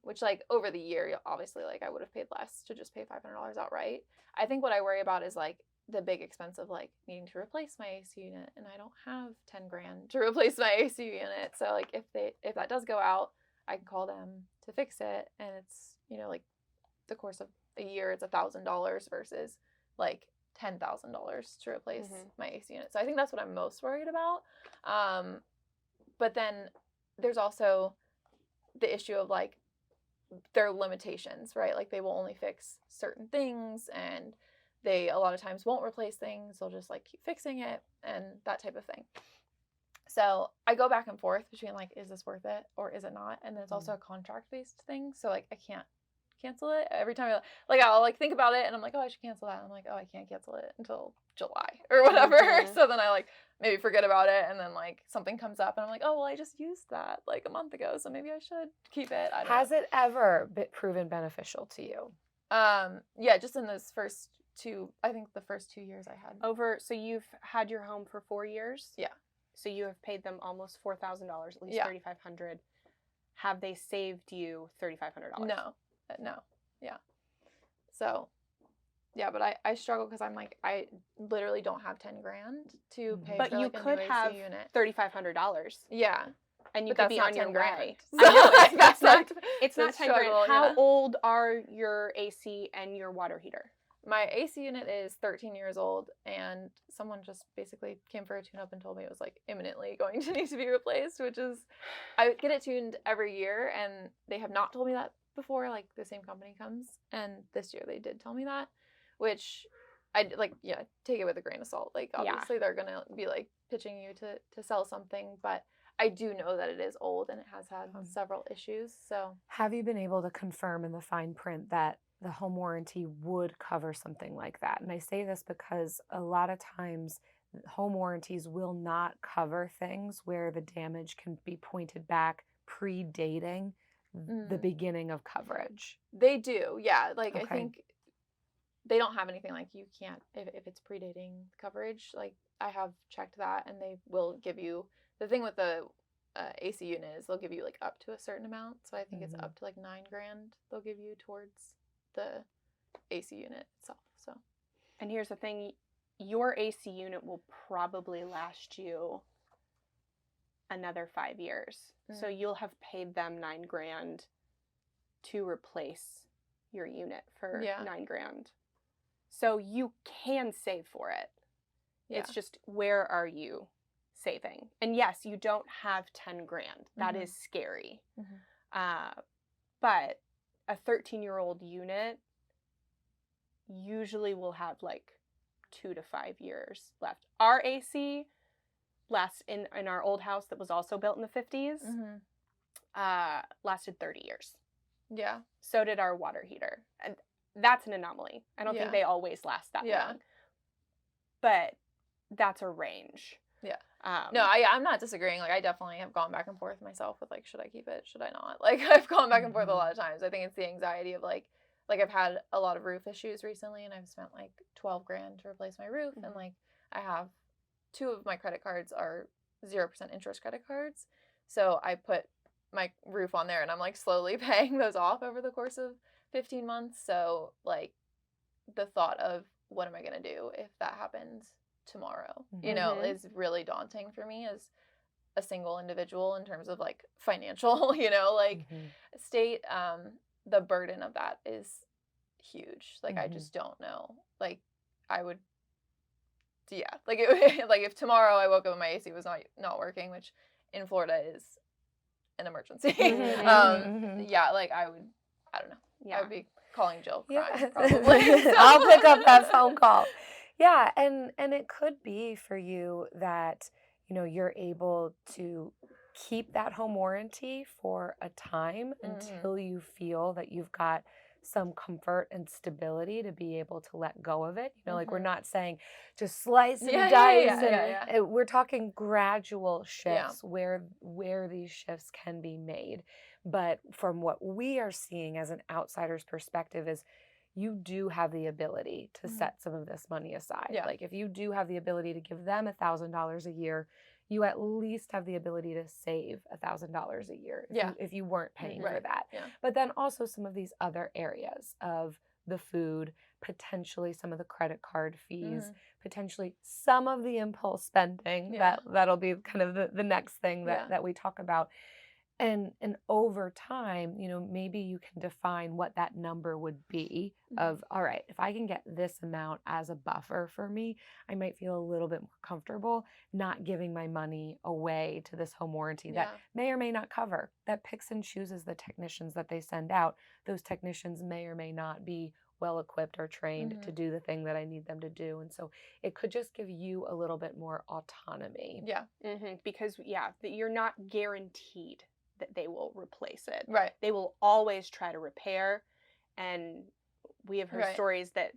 Which like over the year, obviously like I would have paid less to just pay $500 outright. I think what I worry about is like the big expense of like needing to replace my AC unit, and I don't have 10 grand to replace my AC unit. So like if that does go out, I can call them to fix it, and it's like the course of a year, it's $1,000 versus like $10,000 to replace my AC unit. So I think that's what I'm most worried about. But then there's also the issue of like their limitations, right? Like they will only fix certain things, and they a lot of times won't replace things. They'll just like keep fixing it and that type of thing. So I go back and forth between like, is this worth it or is it not? And then it's also a contract based thing. So like I can't cancel it every time. I'll like think about it and I'm like, oh, I should cancel that. And I'm like, oh, I can't cancel it until July or whatever. So then I like maybe forget about it, and then like something comes up and I'm like, oh, well, I just used that like a month ago, so maybe I should keep it. Has it ever proven beneficial to you? Yeah, just in those first two, I think the first 2 years I had. So you've had your home for 4 years? Yeah. So you have paid them almost $4,000, at least $3,500. Have they saved you $3,500? No. Yeah. So, yeah, but I struggle because I'm like, I literally don't have 10 grand to pay but for like you a could new have AC unit. $3,500. Yeah. And you But could be that's on not your 10 grand. way. So I know, like, that's not, like it's the not 10 grand. struggle, How yeah. old are your AC and your water heater? My AC unit is 13 years old, and someone just basically came for a tune-up and told me it was like imminently going to need to be replaced, which is, I get it tuned every year, and they have not told me that before. Like the same company comes, and this year they did tell me that, which I like. Yeah, take it with a grain of salt. Like obviously they're gonna be like pitching you to sell something, but I do know that it is old and it has had several issues. So have you been able to confirm in the fine print that the home warranty would cover something like that? And I say this because a lot of times home warranties will not cover things where the damage can be pointed back predating the beginning of coverage. They do, yeah. Like Okay. I think they don't have anything like you can't if it's predating coverage. Like I have checked that, and they will give you, the thing with the AC unit is they'll give you like up to a certain amount. So I think it's up to like $9,000 they'll give you towards the AC unit itself. So, and here's the thing, your AC unit will probably last you another 5 years. So you'll have paid them $9,000 to replace your unit for $9,000. So you can save for it. Yeah. It's just, where are you saving? And yes, you don't have $10,000. That is scary. But a 13-year-old unit usually will have like 2 to 5 years left. Our AC lasts in our old house that was also built in the 50s, lasted 30 years. Yeah. So did our water heater. And that's an anomaly. I don't think they always last that long. But that's a range. Yeah. No, I'm not disagreeing. Like, I definitely have gone back and forth myself with, like, should I keep it? Should I not? Like, I've gone back and forth a lot of times. I think it's the anxiety of, like I've had a lot of roof issues recently, and I've spent, like, $12,000 to replace my roof. And, like, I have 2 of my credit cards are 0% interest credit cards. So I put my roof on there, and I'm, like, slowly paying those off over the course of 15 months. So, like, the thought of what am I going to do if that happens tomorrow, you know, is really daunting for me as a single individual in terms of, like, financial, you know, like, state. The burden of that is huge. Like, I just don't know. Like, I would, like, like if tomorrow I woke up and my AC was not working, which in Florida is an emergency. Yeah, like I don't know. Yeah. I would be calling Jill crying, probably. So. I'll pick up that phone call. Yeah, and it could be for you that, you know, you're able to keep that home warranty for a time until you feel that you've got some comfort and stability to be able to let go of it. You know, like, we're not saying just slice and dice. And we're talking gradual shifts where these shifts can be made. But from what we are seeing as an outsider's perspective is you do have the ability to set some of this money aside. Yeah. Like, if you do have the ability to give them $1,000 a year, you at least have the ability to save $1,000 a year if you weren't paying for that. Yeah. But then also some of these other areas of the food, potentially some of the credit card fees, potentially some of the impulse spending. That'll be kind of the next thing that we talk about. And over time, you know, maybe you can define what that number would be of, all right, if I can get this amount as a buffer for me, I might feel a little bit more comfortable not giving my money away to this home warranty that may or may not cover, that picks and chooses the technicians that they send out. Those technicians may or may not be well equipped or trained to do the thing that I need them to do. And so it could just give you a little bit more autonomy. Yeah. Because, you're not guaranteed that they will replace it. Right. They will always try to repair. And we have heard stories that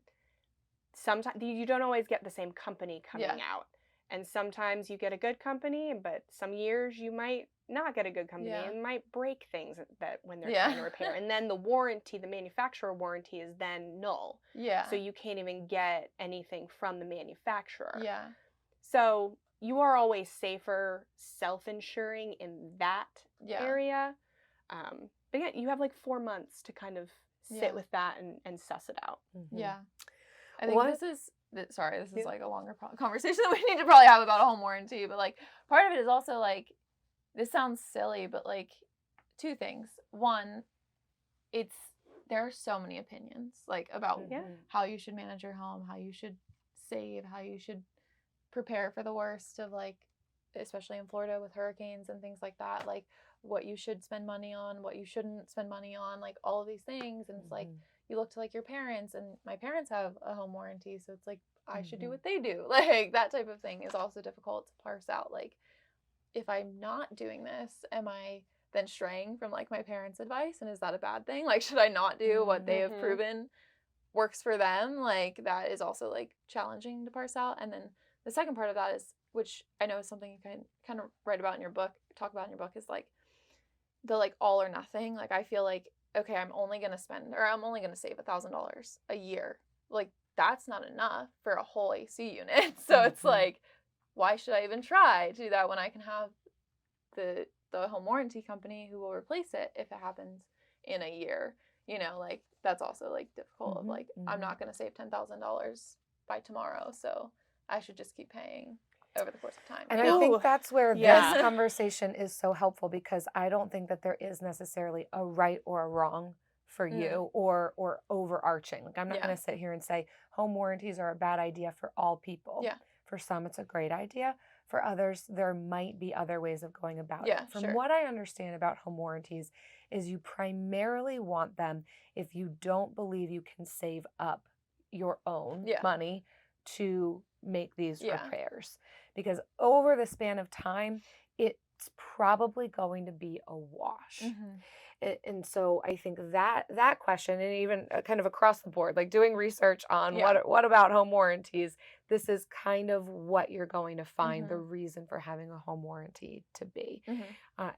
sometimes you don't always get the same company coming out. And sometimes you get a good company, but some years you might not get a good company and might break things that when they're trying to repair. And then the warranty, the manufacturer warranty, is then null. Yeah. So you can't even get anything from the manufacturer. Yeah. So you are always safer self-insuring in that area. But yeah, you have like 4 months to kind of sit with that and suss it out. Yeah. I think this is like a longer conversation that we need to probably have about a home warranty. But like part of it is also like this sounds silly, but like 2 things. One, there are so many opinions like about how you should manage your home, how you should save, how you should prepare for the worst of like, especially in Florida with hurricanes and things like that, like what you should spend money on, what you shouldn't spend money on, like all of these things. And it's like, you look to like your parents, and my parents have a home warranty, so it's like, I should do what they do. Like that type of thing is also difficult to parse out. Like, if I'm not doing this, am I then straying from like my parents' advice? And is that a bad thing? Like, should I not do what they have proven works for them? Like, that is also like challenging to parse out. And then the second part of that is, which I know is something you kind of write about in your book, talk about in your book, is like the like all or nothing. Like, I feel like, okay, I'm only going to save $1,000 a year. Like, that's not enough for a whole AC unit. So it's like, why should I even try to do that when I can have the home warranty company who will replace it if it happens in a year? You know, like that's also like difficult of like, I'm not going to save $10,000 by tomorrow, so I should just keep paying over the course of time. And I think that's where this conversation is so helpful, because I don't think that there is necessarily a right or a wrong for you or overarching. Like, I'm not going to sit here and say home warranties are a bad idea for all people. Yeah. For some, it's a great idea. For others, there might be other ways of going about it. From what I understand about home warranties is you primarily want them if you don't believe you can save up your own money to make these repairs. Because over the span of time, it's probably going to be a wash. And so I think that question, and even kind of across the board, like doing research on what about home warranties, this is kind of what you're going to find the reason for having a home warranty to be.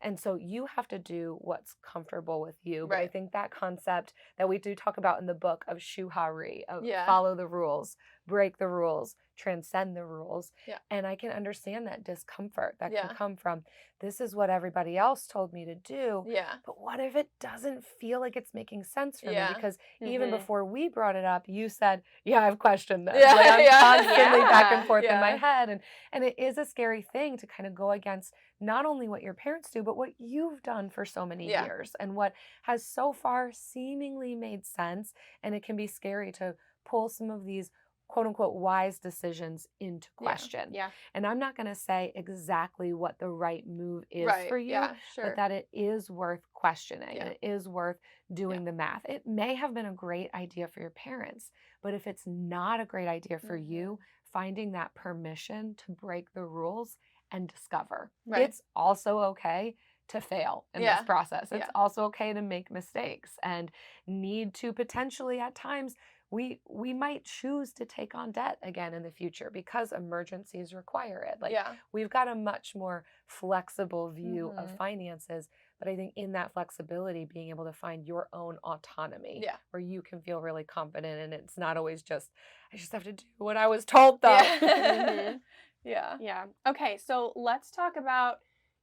And so you have to do what's comfortable with you. But I think that concept that we do talk about in the book of shuhari, of follow the rules, break the rules, transcend the rules. And I can understand that discomfort that can come from, this is what everybody else told me to do. But what if it doesn't feel like it's making sense for me? Because even before we brought it up, you said, I've questioned this. Like, I'm constantly back and forth in my head. And it is a scary thing to kind of go against not only what your parents do, but what you've done for so many years and what has so far seemingly made sense. And it can be scary to pull some of these quote unquote wise decisions into question. And I'm not going to say exactly what the right move is for you, but that it is worth questioning. It is worth doing the math. It may have been a great idea for your parents, but if it's not a great idea for you, finding that permission to break the rules and discover. It's also okay to fail in this process. It's also okay to make mistakes and need to potentially at times we might choose to take on debt again in the future because emergencies require it. Like we've got a much more flexible view of finances, but I think in that flexibility, being able to find your own autonomy where you can feel really confident, and it's not always just, I just have to do what I was told though. Yeah. Okay, so let's talk about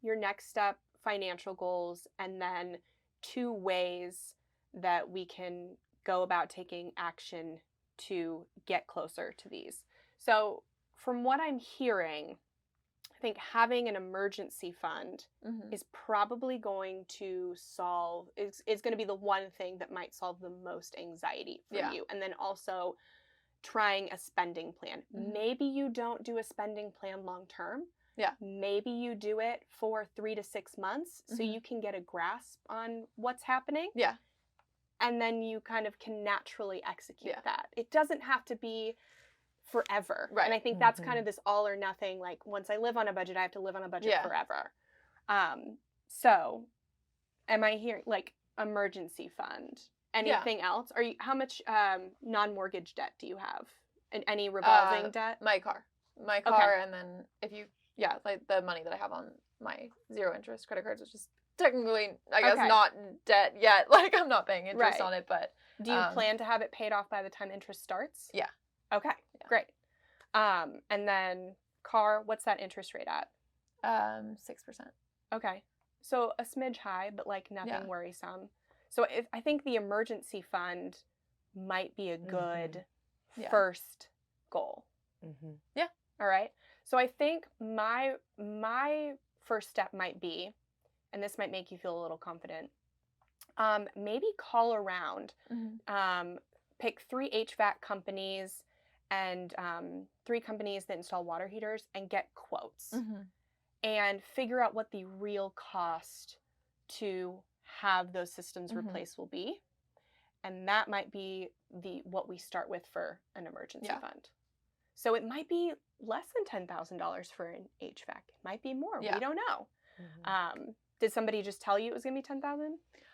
your next step financial goals, and then 2 ways that we can go about taking action to get closer to these. So from what I'm hearing, I think having an emergency fund is probably going to solve, is going to be the one thing that might solve the most anxiety for you. And then also trying a spending plan. Maybe you don't do a spending plan long term. Maybe you do it for 3 to 6 months so you can get a grasp on what's happening. And then you kind of can naturally execute that. It doesn't have to be forever. And I think that's kind of this all or nothing, like once I live on a budget, I have to live on a budget forever. So am I hearing like emergency fund? Anything else? How much non-mortgage debt do you have? And any revolving debt? My car, and then like the money that I have on my 0 interest credit cards, which is technically, I guess, not debt yet. Like, I'm not paying interest on it, but do you plan to have it paid off by the time interest starts? Okay, great. And then car, what's that interest rate at? 6%. Okay, so a smidge high, but like nothing worrisome. So I think the emergency fund might be a good first goal. All right. So I think my first step might be and this might make you feel a little confident, maybe call around. Pick 3 HVAC companies and 3 companies that install water heaters and get quotes. And figure out what the real cost to have those systems replaced will be. And that might be what we start with for an emergency fund. So it might be less than $10,000 for an HVAC. It might be more. We don't know. Did somebody just tell you it was going to be $10,000?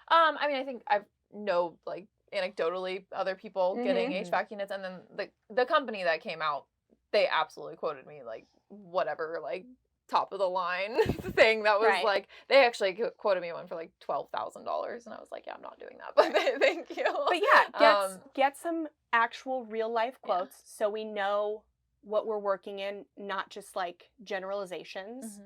I mean, I think I know, like, anecdotally other people getting HVAC units, and then the company that came out, they absolutely quoted me like whatever, like top of the line thing that was like, they actually quoted me one for like $12,000, and I was like, yeah, I'm not doing that, but thank you. But yeah, get some actual real life quotes so we know what we're working in, not just like generalizations.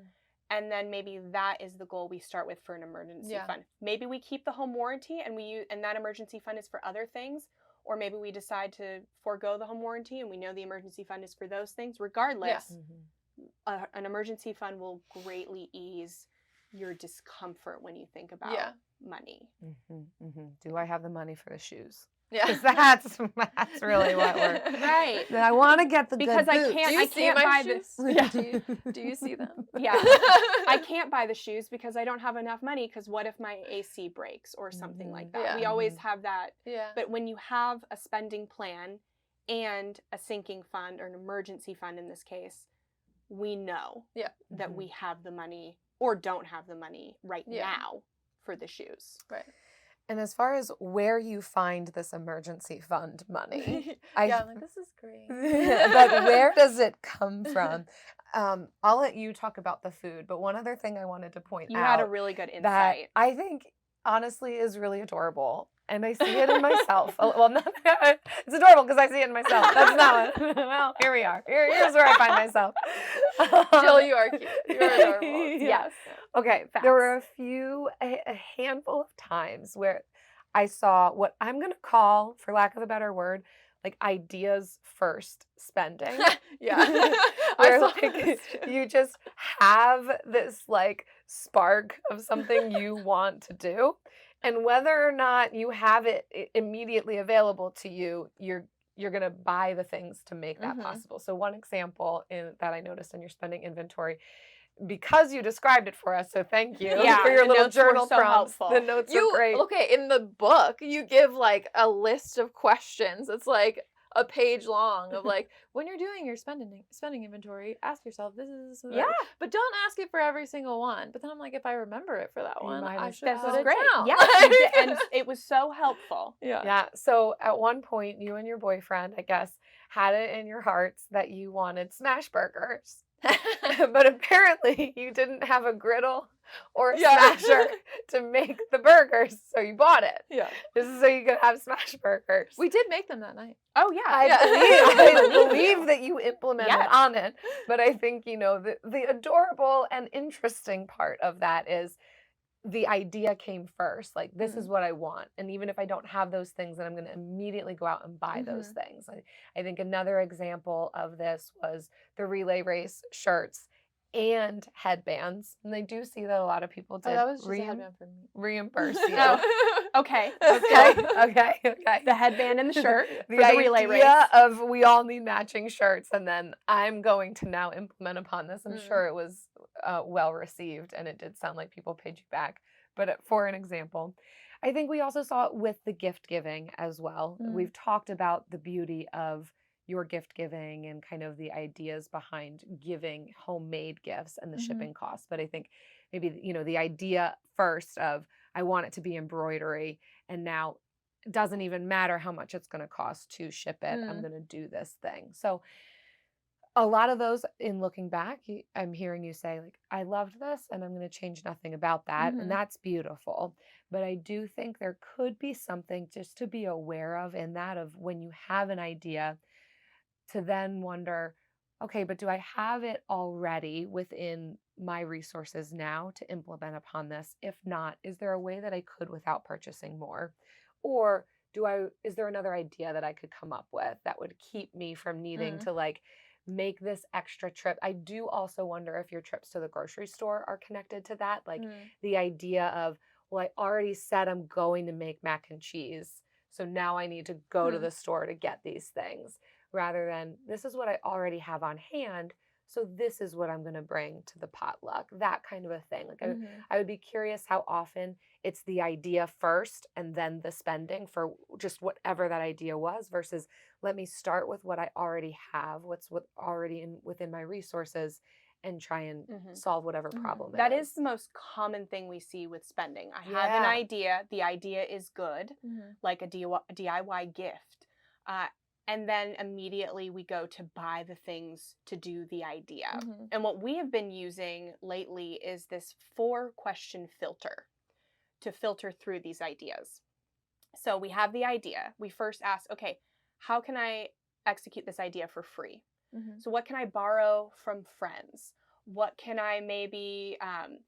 And then maybe that is the goal we start with for an emergency fund. Maybe we keep the home warranty and that emergency fund is for other things, or maybe we decide to forego the home warranty and we know the emergency fund is for those things. Regardless, an emergency fund will greatly ease your discomfort when you think about money. Do I have the money for the shoes? Yeah, that's really what we're right. I want to get the because good boots. I can't buy shoes? this. Do you see them? Yeah, I can't buy the shoes because I don't have enough money. Because what if my AC breaks or something like that? We always have that. Yeah. But when you have a spending plan and a sinking fund or an emergency fund in this case, we know that we have the money or don't have the money right now for the shoes. Right. And as far as where you find this emergency fund money, I'm like, this is great. But where does it come from? I'll let you talk about the food, but one other thing I wanted to point out. You had a really good insight. That I think, honestly, is really adorable. And I see it in myself. Well, it's adorable because I see it in myself. That's not what. Well, here we are. Here's where I find myself. Jill, you are cute. You're adorable. Yes. Okay. Facts. There were a handful of times where I saw what I'm going to call, for lack of a better word, like ideas first spending. Where like, you just have this like spark of something you want to do. And whether or not you have it immediately available to you, you're going to buy the things to make that possible. So one example that I noticed in your spending inventory, because you described it for us, so thank you for your little journal prompts. The notes are great. Okay, in the book, you give like a list of questions. It's like a page long of like, when you're doing your spending inventory, ask yourself, this is but don't ask it for every single one. But then I'm like, if I remember it for that one, I should put it down. Yeah, and it was so helpful. Yeah. So at one point, you and your boyfriend, I guess, had it in your hearts that you wanted smash burgers. But apparently you didn't have a griddle or a smasher to make the burgers, so you bought it. This is so you could have smash burgers. We did make them that night. Oh yeah, I believe that you implemented on it. But I think the adorable and interesting part of that is the idea came first. Like, this is what I want, and even if I don't have those things, then I'm going to immediately go out and buy those things. I think another example of this was the relay race shirts and headbands, and I do see that a lot of people did that was just a headband for me. Reimburse you. Okay. The headband and the shirt the for the relay race. Of we all need matching shirts, and then I'm going to now implement upon this. I'm sure it was well received, and it did sound like people paid you back. But for an example, I think we also saw it with the gift giving as well. We've talked about the beauty of your gift giving and kind of the ideas behind giving homemade gifts and the shipping costs. But I think maybe, the idea first of, I want it to be embroidery, and now it doesn't even matter how much it's going to cost to ship it. I'm going to do this thing. So a lot of those, in looking back, I'm hearing you say, like, I loved this and I'm going to change nothing about that. And that's beautiful. But I do think there could be something just to be aware of in that, of when you have an idea, to then wonder, okay, but do I have it already within my resources now to implement upon this? If not, is there a way that I could without purchasing more? Or is there another idea that I could come up with that would keep me from needing to like make this extra trip. I do also wonder if your trips to the grocery store are connected to that. Like the idea of, well, I already said I'm going to make mac and cheese, so now I need to go to the store to get these things, rather than this is what I already have on hand, so this is what I'm going to bring to the potluck, that kind of a thing. Like I would be curious how often it's the idea first and then the spending for just whatever that idea was, versus let me start with what I already have, what's already within my resources, and try and solve whatever problem it is. That is the most common thing we see with spending. I have an idea. The idea is good, like a DIY gift. And then immediately we go to buy the things to do the idea. And what we have been using lately is this 4-question filter to filter through these ideas. So we have the idea. We first ask, okay, how can I execute this idea for free? So what can I borrow from friends? What can I maybe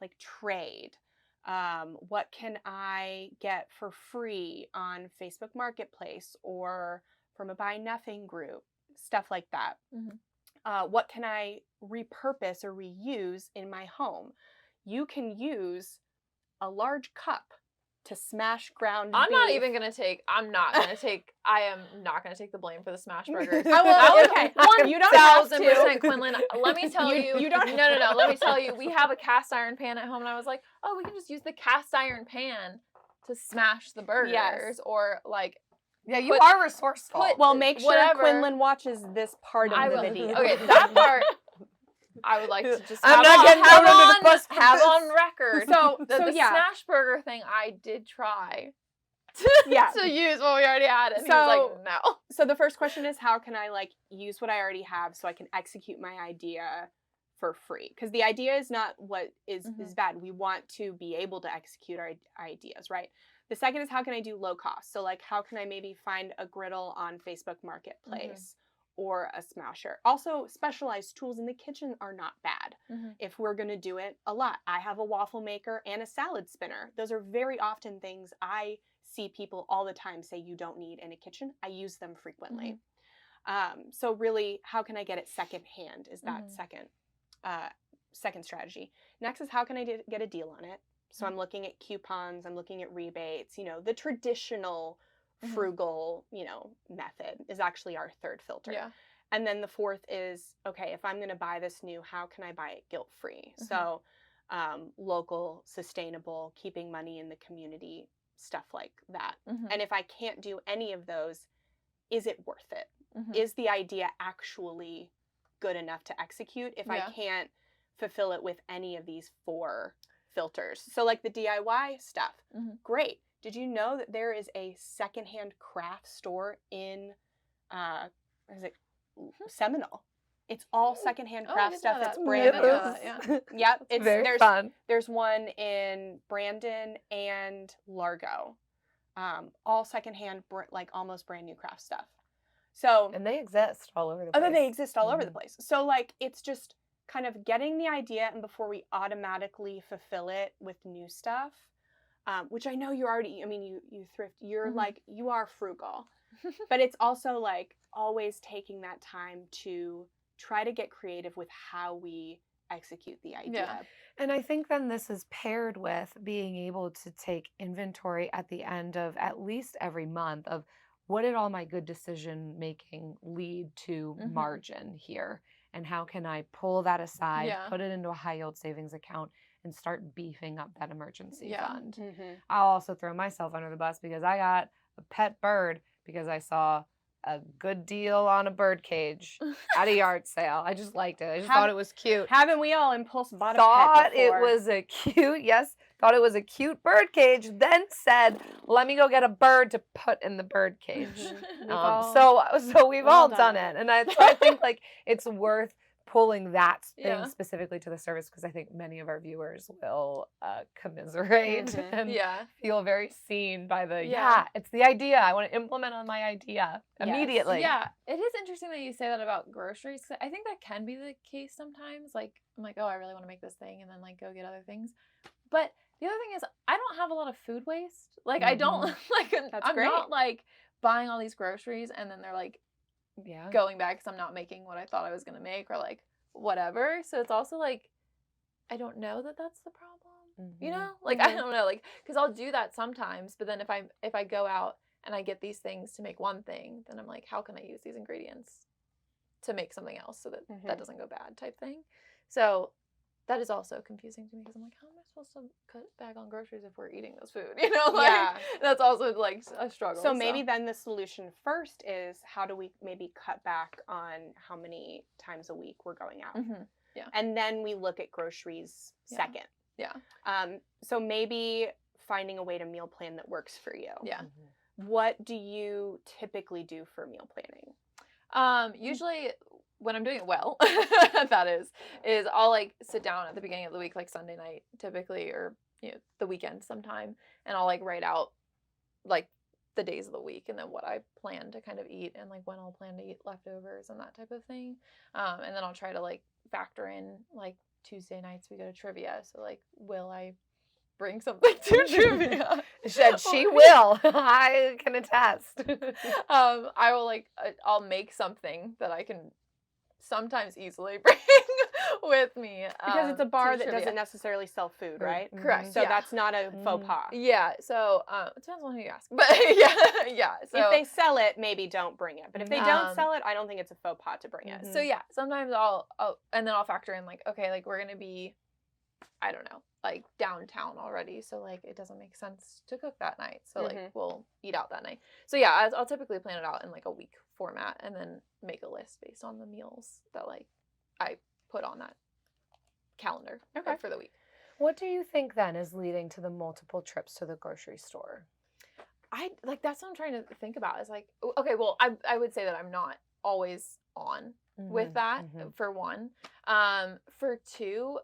like trade? What can I get for free on Facebook Marketplace or from a Buy Nothing group? Stuff like that. What can I repurpose or reuse in my home? You can use a large cup to smash ground beef. I am not going to take the blame for the smash burgers. I will. Okay. 1,000%, Quinlan. Let me tell you. You don't. No. Let me tell you. We have a cast iron pan at home, and I was like, oh, we can just use the cast iron pan to smash the burgers, or like. Yeah, you are resourceful. Well, make sure Quinlan watches this part of the video. Okay, that part. I would like to just I'm not getting thrown under the bus. Have on record. So the smash burger thing I did try to use what we already had, and he was like, no. So the first question is, how can I like use what I already have so I can execute my idea for free? Because the idea is not what is bad. We want to be able to execute our ideas, right? The second is, how can I do low cost? So like, how can I maybe find a griddle on Facebook Marketplace? Or a smasher. Also, specialized tools in the kitchen are not bad if we're going to do it a lot. I have a waffle maker and a salad spinner. Those are very often things I see people all the time say you don't need in a kitchen. I use them frequently. So really, how can I get it secondhand is that second strategy. Next is, how can I get a deal on it? So I'm looking at coupons, I'm looking at rebates, the traditional frugal, method is actually our third filter. And then the fourth is, okay, if I'm going to buy this new, how can I buy it guilt-free? So local, sustainable, keeping money in the community, stuff like that. And if I can't do any of those, is it worth it? Is the idea actually good enough to execute if I can't fulfill it with any of these 4 filters? So like the DIY stuff, great. Did you know that there is a secondhand craft store in, Seminole? It's all secondhand craft stuff that's brand new. Yep, it's fun. There's one in Brandon and Largo, all secondhand, like almost brand new craft stuff. So and they exist all over the place. They exist all over the place. So like, it's just kind of getting the idea, and before we automatically fulfill it with new stuff. Which I know you're already, you thrift, you're like, you are frugal, but it's also like always taking that time to try to get creative with how we execute the idea. And I think then this is paired with being able to take inventory at the end of at least every month of what did all my good decision making lead to margin here, and how can I pull that aside, put it into a high yield savings account, and start beefing up that emergency fund. I'll also throw myself under the bus because I got a pet bird because I saw a good deal on a bird cage at a yard sale. I just liked it. I just thought it was cute. Haven't we all impulse bought a pet before? Thought it was a cute bird cage, then said, let me go get a bird to put in the bird cage. So we've all done it. And I think like it's worth pulling that thing specifically to the service, because I think many of our viewers will commiserate and feel very seen by the, it's the idea. I want to implement on my idea immediately. Yeah, it is interesting that you say that about groceries. I think that can be the case sometimes. Like, I'm like, oh, I really want to make this thing, and then like go get other things. But the other thing is, I don't have a lot of food waste. Like, I don't, like, I'm not like buying all these groceries and then they're like Yeah. going back because I'm not making what I thought I was going to make, or like whatever. So it's also like, I don't know that that's the problem, you know? Like, I don't know, like, because I'll do that sometimes, but then if I go out and I get these things to make one thing, then I'm like, how can I use these ingredients to make something else so that that doesn't go bad type thing? So that is also confusing to me because I'm like, how am I supposed to cut back on groceries if we're eating this food? You know, like, that's also like a struggle. So maybe then the solution first is, how do we maybe cut back on how many times a week we're going out? Yeah. And then we look at groceries second. Yeah. So maybe finding a way to meal plan that works for you. Yeah. What do you typically do for meal planning? Usually when I'm doing it well, that is I'll like sit down at the beginning of the week, like Sunday night typically, or you know, the weekend sometime, and I'll like write out like the days of the week and then what I plan to kind of eat and like when I'll plan to eat leftovers and that type of thing. And then I'll try to like factor in like Tuesday nights we go to trivia. So like, will I bring something to trivia? She will. I can attest. I will like, I'll make something that I can sometimes easily bring with me. Because it's a bar that trivia. doesn't necessarily sell food, right? Correct. So that's not a faux pas. Yeah. So it depends on who you ask, but yeah. So if they sell it, maybe don't bring it. But if they don't sell it, I don't think it's a faux pas to bring it. So yeah, sometimes I'll and then I'll factor in like, okay, like we're gonna be, I don't know, like downtown already, so like it doesn't make sense to cook that night. So like we'll eat out that night. So yeah, I'll typically plan it out in like a week format and then make a list based on the meals that like I put on that calendar for the week. What do you think then is leading to the multiple trips to the grocery store? I like, that's what I'm trying to think about, is like, okay, well, I would say that I'm not always on with that, for one. For two,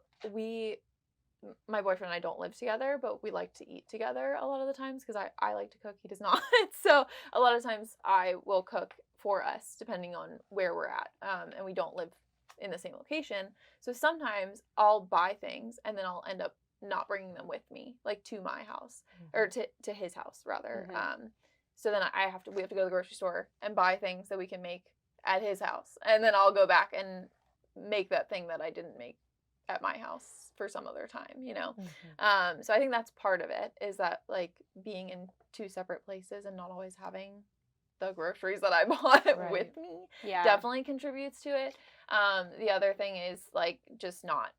my boyfriend and I don't live together, but we like to eat together a lot of the times because I like to cook, he does not. So a lot of times I will cook for us depending on where we're at, and we don't live in the same location. So sometimes I'll buy things and then I'll end up not bringing them with me, like to my house or to his house rather. So then we have to go to the grocery store and buy things that we can make at his house, and then I'll go back and make that thing that I didn't make at my house for some other time, you know? So I think that's part of it, is that like being in two separate places and not always having the groceries that I bought with me definitely contributes to it. The other thing is like just not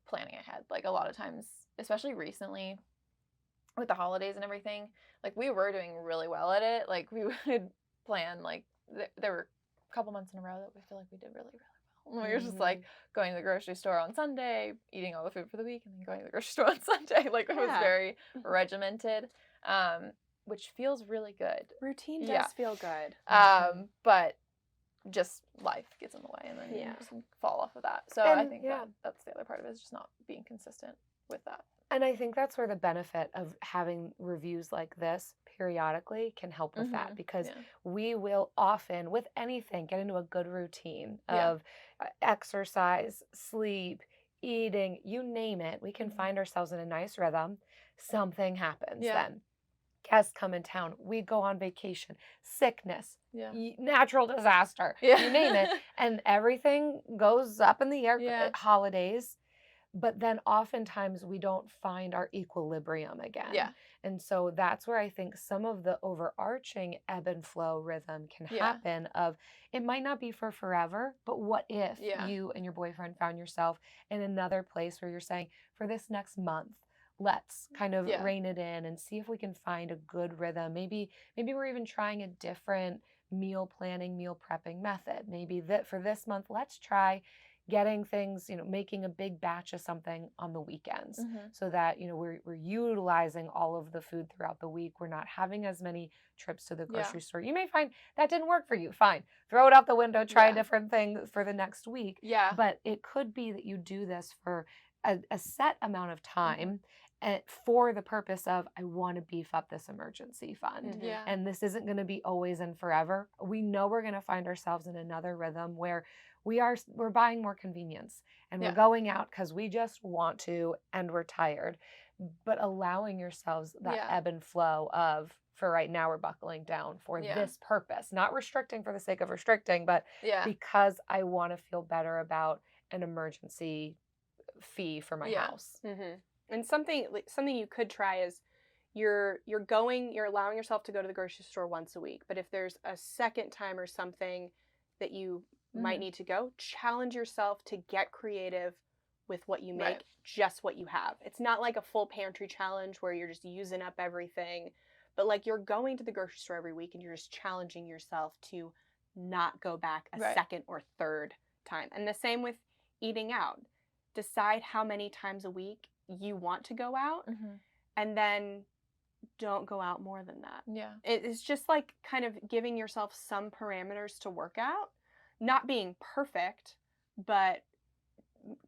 planning ahead. Like a lot of times, especially recently with the holidays and everything, like we were doing really well at it. Like we would plan, like there were a couple months in a row that we feel like we did really, really well. And we were just like going to the grocery store on Sunday, eating all the food for the week, and then going to the grocery store on Sunday. Like it was very regimented, which feels really good. Routine does feel good. But just life gets in the way, and then you just fall off of that. So I think that's the other part of it, is just not being consistent with that. And I think that's where the benefit of having reviews like this periodically can help with that, because we will often, with anything, get into a good routine of exercise, sleep, eating, you name it. We can find ourselves in a nice rhythm. Something happens then. Guests come in town. We go on vacation. Sickness. Natural disaster. You name it. And everything goes up in the air. Holidays. But then oftentimes we don't find our equilibrium again. And so that's where I think some of the overarching ebb and flow rhythm can happen of, it might not be for forever, but what if you and your boyfriend found yourself in another place where you're saying, for this next month, let's kind of rein it in and see if we can find a good rhythm. Maybe we're even trying a different meal planning, meal prepping method. Maybe that for this month, let's try getting things, making a big batch of something on the weekends, so that, we're utilizing all of the food throughout the week. We're not having as many trips to the grocery store. You may find that didn't work for you. Fine. Throw it out the window, try a different thing for the next week. But it could be that you do this for a set amount of time, and for the purpose of, I want to beef up this emergency fund. And this isn't going to be always and forever. We know we're going to find ourselves in another rhythm where we're buying more convenience, and we're going out because we just want to, and we're tired. but allowing yourselves that Yeah. ebb and flow of, for right now, we're buckling down for Yeah. this purpose, not restricting for the sake of restricting, but Yeah. because I want to feel better about an emergency fee for my Yeah. house. And something you could try is you're allowing yourself to go to the grocery store once a week, but if there's a second time or something that you might need to go, challenge yourself to get creative with what you make, Right. just what you have. It's not like a full pantry challenge where you're just using up everything, but like you're going to the grocery store every week and you're just challenging yourself to not go back a Right. second or third time. And the same with eating out. Decide how many times a week you want to go out, and then don't go out more than that. Yeah. It's just like kind of giving yourself some parameters to work out, not being perfect, but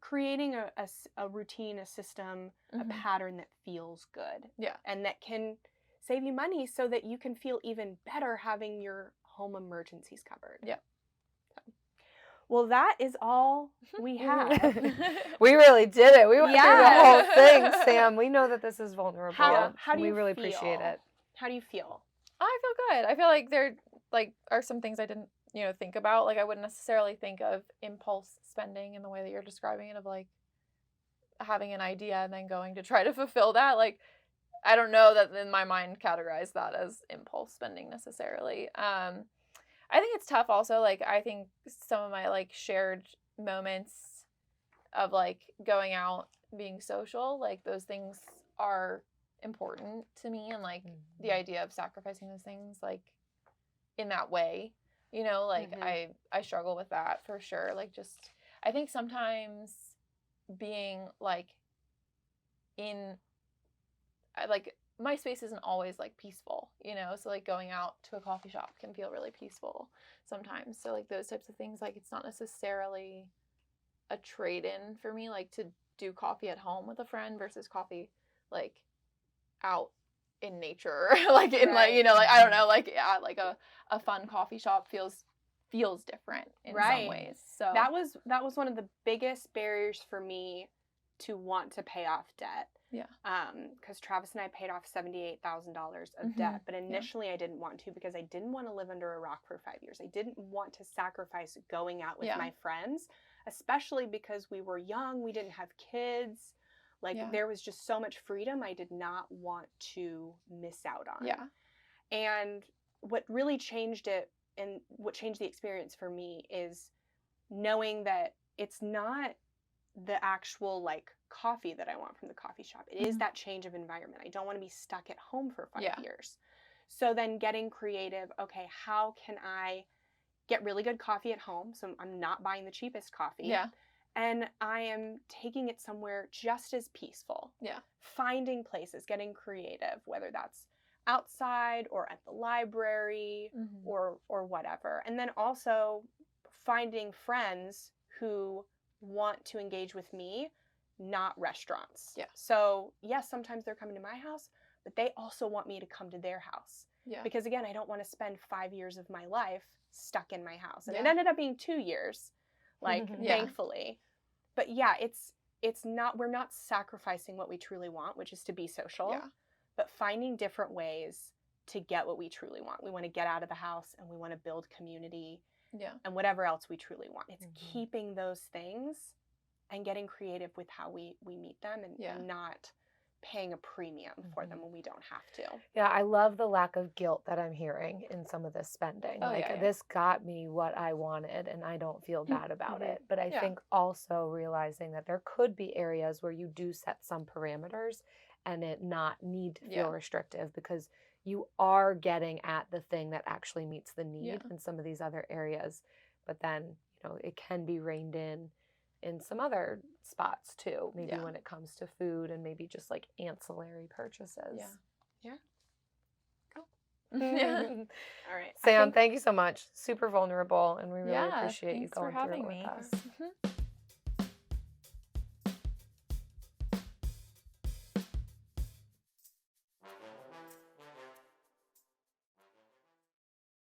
creating a routine, a system, a pattern that feels good. Yeah. And that can save you money so that you can feel even better having your home emergencies covered. Yeah. Well, that is all we have. We really did it. We went through the whole thing, Sam. We know that this is vulnerable. How do we you really feel? appreciate it. How do you feel? I feel good. I feel like there are some things I didn't, think about. Like I wouldn't necessarily think of impulse spending in the way that you're describing it, of like having an idea and then going to try to fulfill that. Like I don't know that in my mind categorize that as impulse spending necessarily. I think it's tough also. Like I think some of my like shared moments of like going out, being social, like those things are important to me, and like the idea of sacrificing those things like in that way, like I struggle with that for sure. Like just I think sometimes being like in like my space isn't always like peaceful, so like going out to a coffee shop can feel really peaceful sometimes. So like those types of things, like it's not necessarily a trade-in for me, like to do coffee at home with a friend versus coffee like out in nature, like in like like I don't know, like like a fun coffee shop feels different in some ways. So that was one of the biggest barriers for me to want to pay off debt. Yeah. Because Travis and I paid off $78,000 of debt, but initially I didn't want to, because I didn't want to live under a rock for 5 years. I didn't want to sacrifice going out with my friends, especially because we were young, we didn't have kids. Like there was just so much freedom I did not want to miss out on. Yeah. And what really changed it, and what changed the experience for me, is knowing that it's not the actual like coffee that I want from the coffee shop. It is that change of environment. I don't want to be stuck at home for 5 years. So then getting creative, okay, how can I get really good coffee at home? So I'm not buying the cheapest coffee. Yeah. And I am taking it somewhere just as peaceful. Yeah. Finding places, getting creative, whether that's outside or at the library or whatever. And then also finding friends who want to engage with me, not restaurants. Yeah. So yes, sometimes they're coming to my house, but they also want me to come to their house. Yeah. Because again, I don't want to spend 5 years of my life stuck in my house. And it ended up being 2 years, like thankfully. But yeah, it's not, we're not sacrificing what we truly want, which is to be social, but finding different ways to get what we truly want. We want to get out of the house and we want to build community. Yeah. And whatever else we truly want. It's keeping those things and getting creative with how we meet them, and not paying a premium for them when we don't have to. Yeah, I love the lack of guilt that I'm hearing in some of this spending. This got me what I wanted and I don't feel bad about it. But I think also realizing that there could be areas where you do set some parameters and it not need to feel restrictive, because you are getting at the thing that actually meets the need in some of these other areas. But then, it can be reined in some other spots too, maybe when it comes to food and maybe just like ancillary purchases. Yeah. Cool. All right. Sam, thank you so much. Super vulnerable, and we really appreciate you thanks for going through having it me. with us.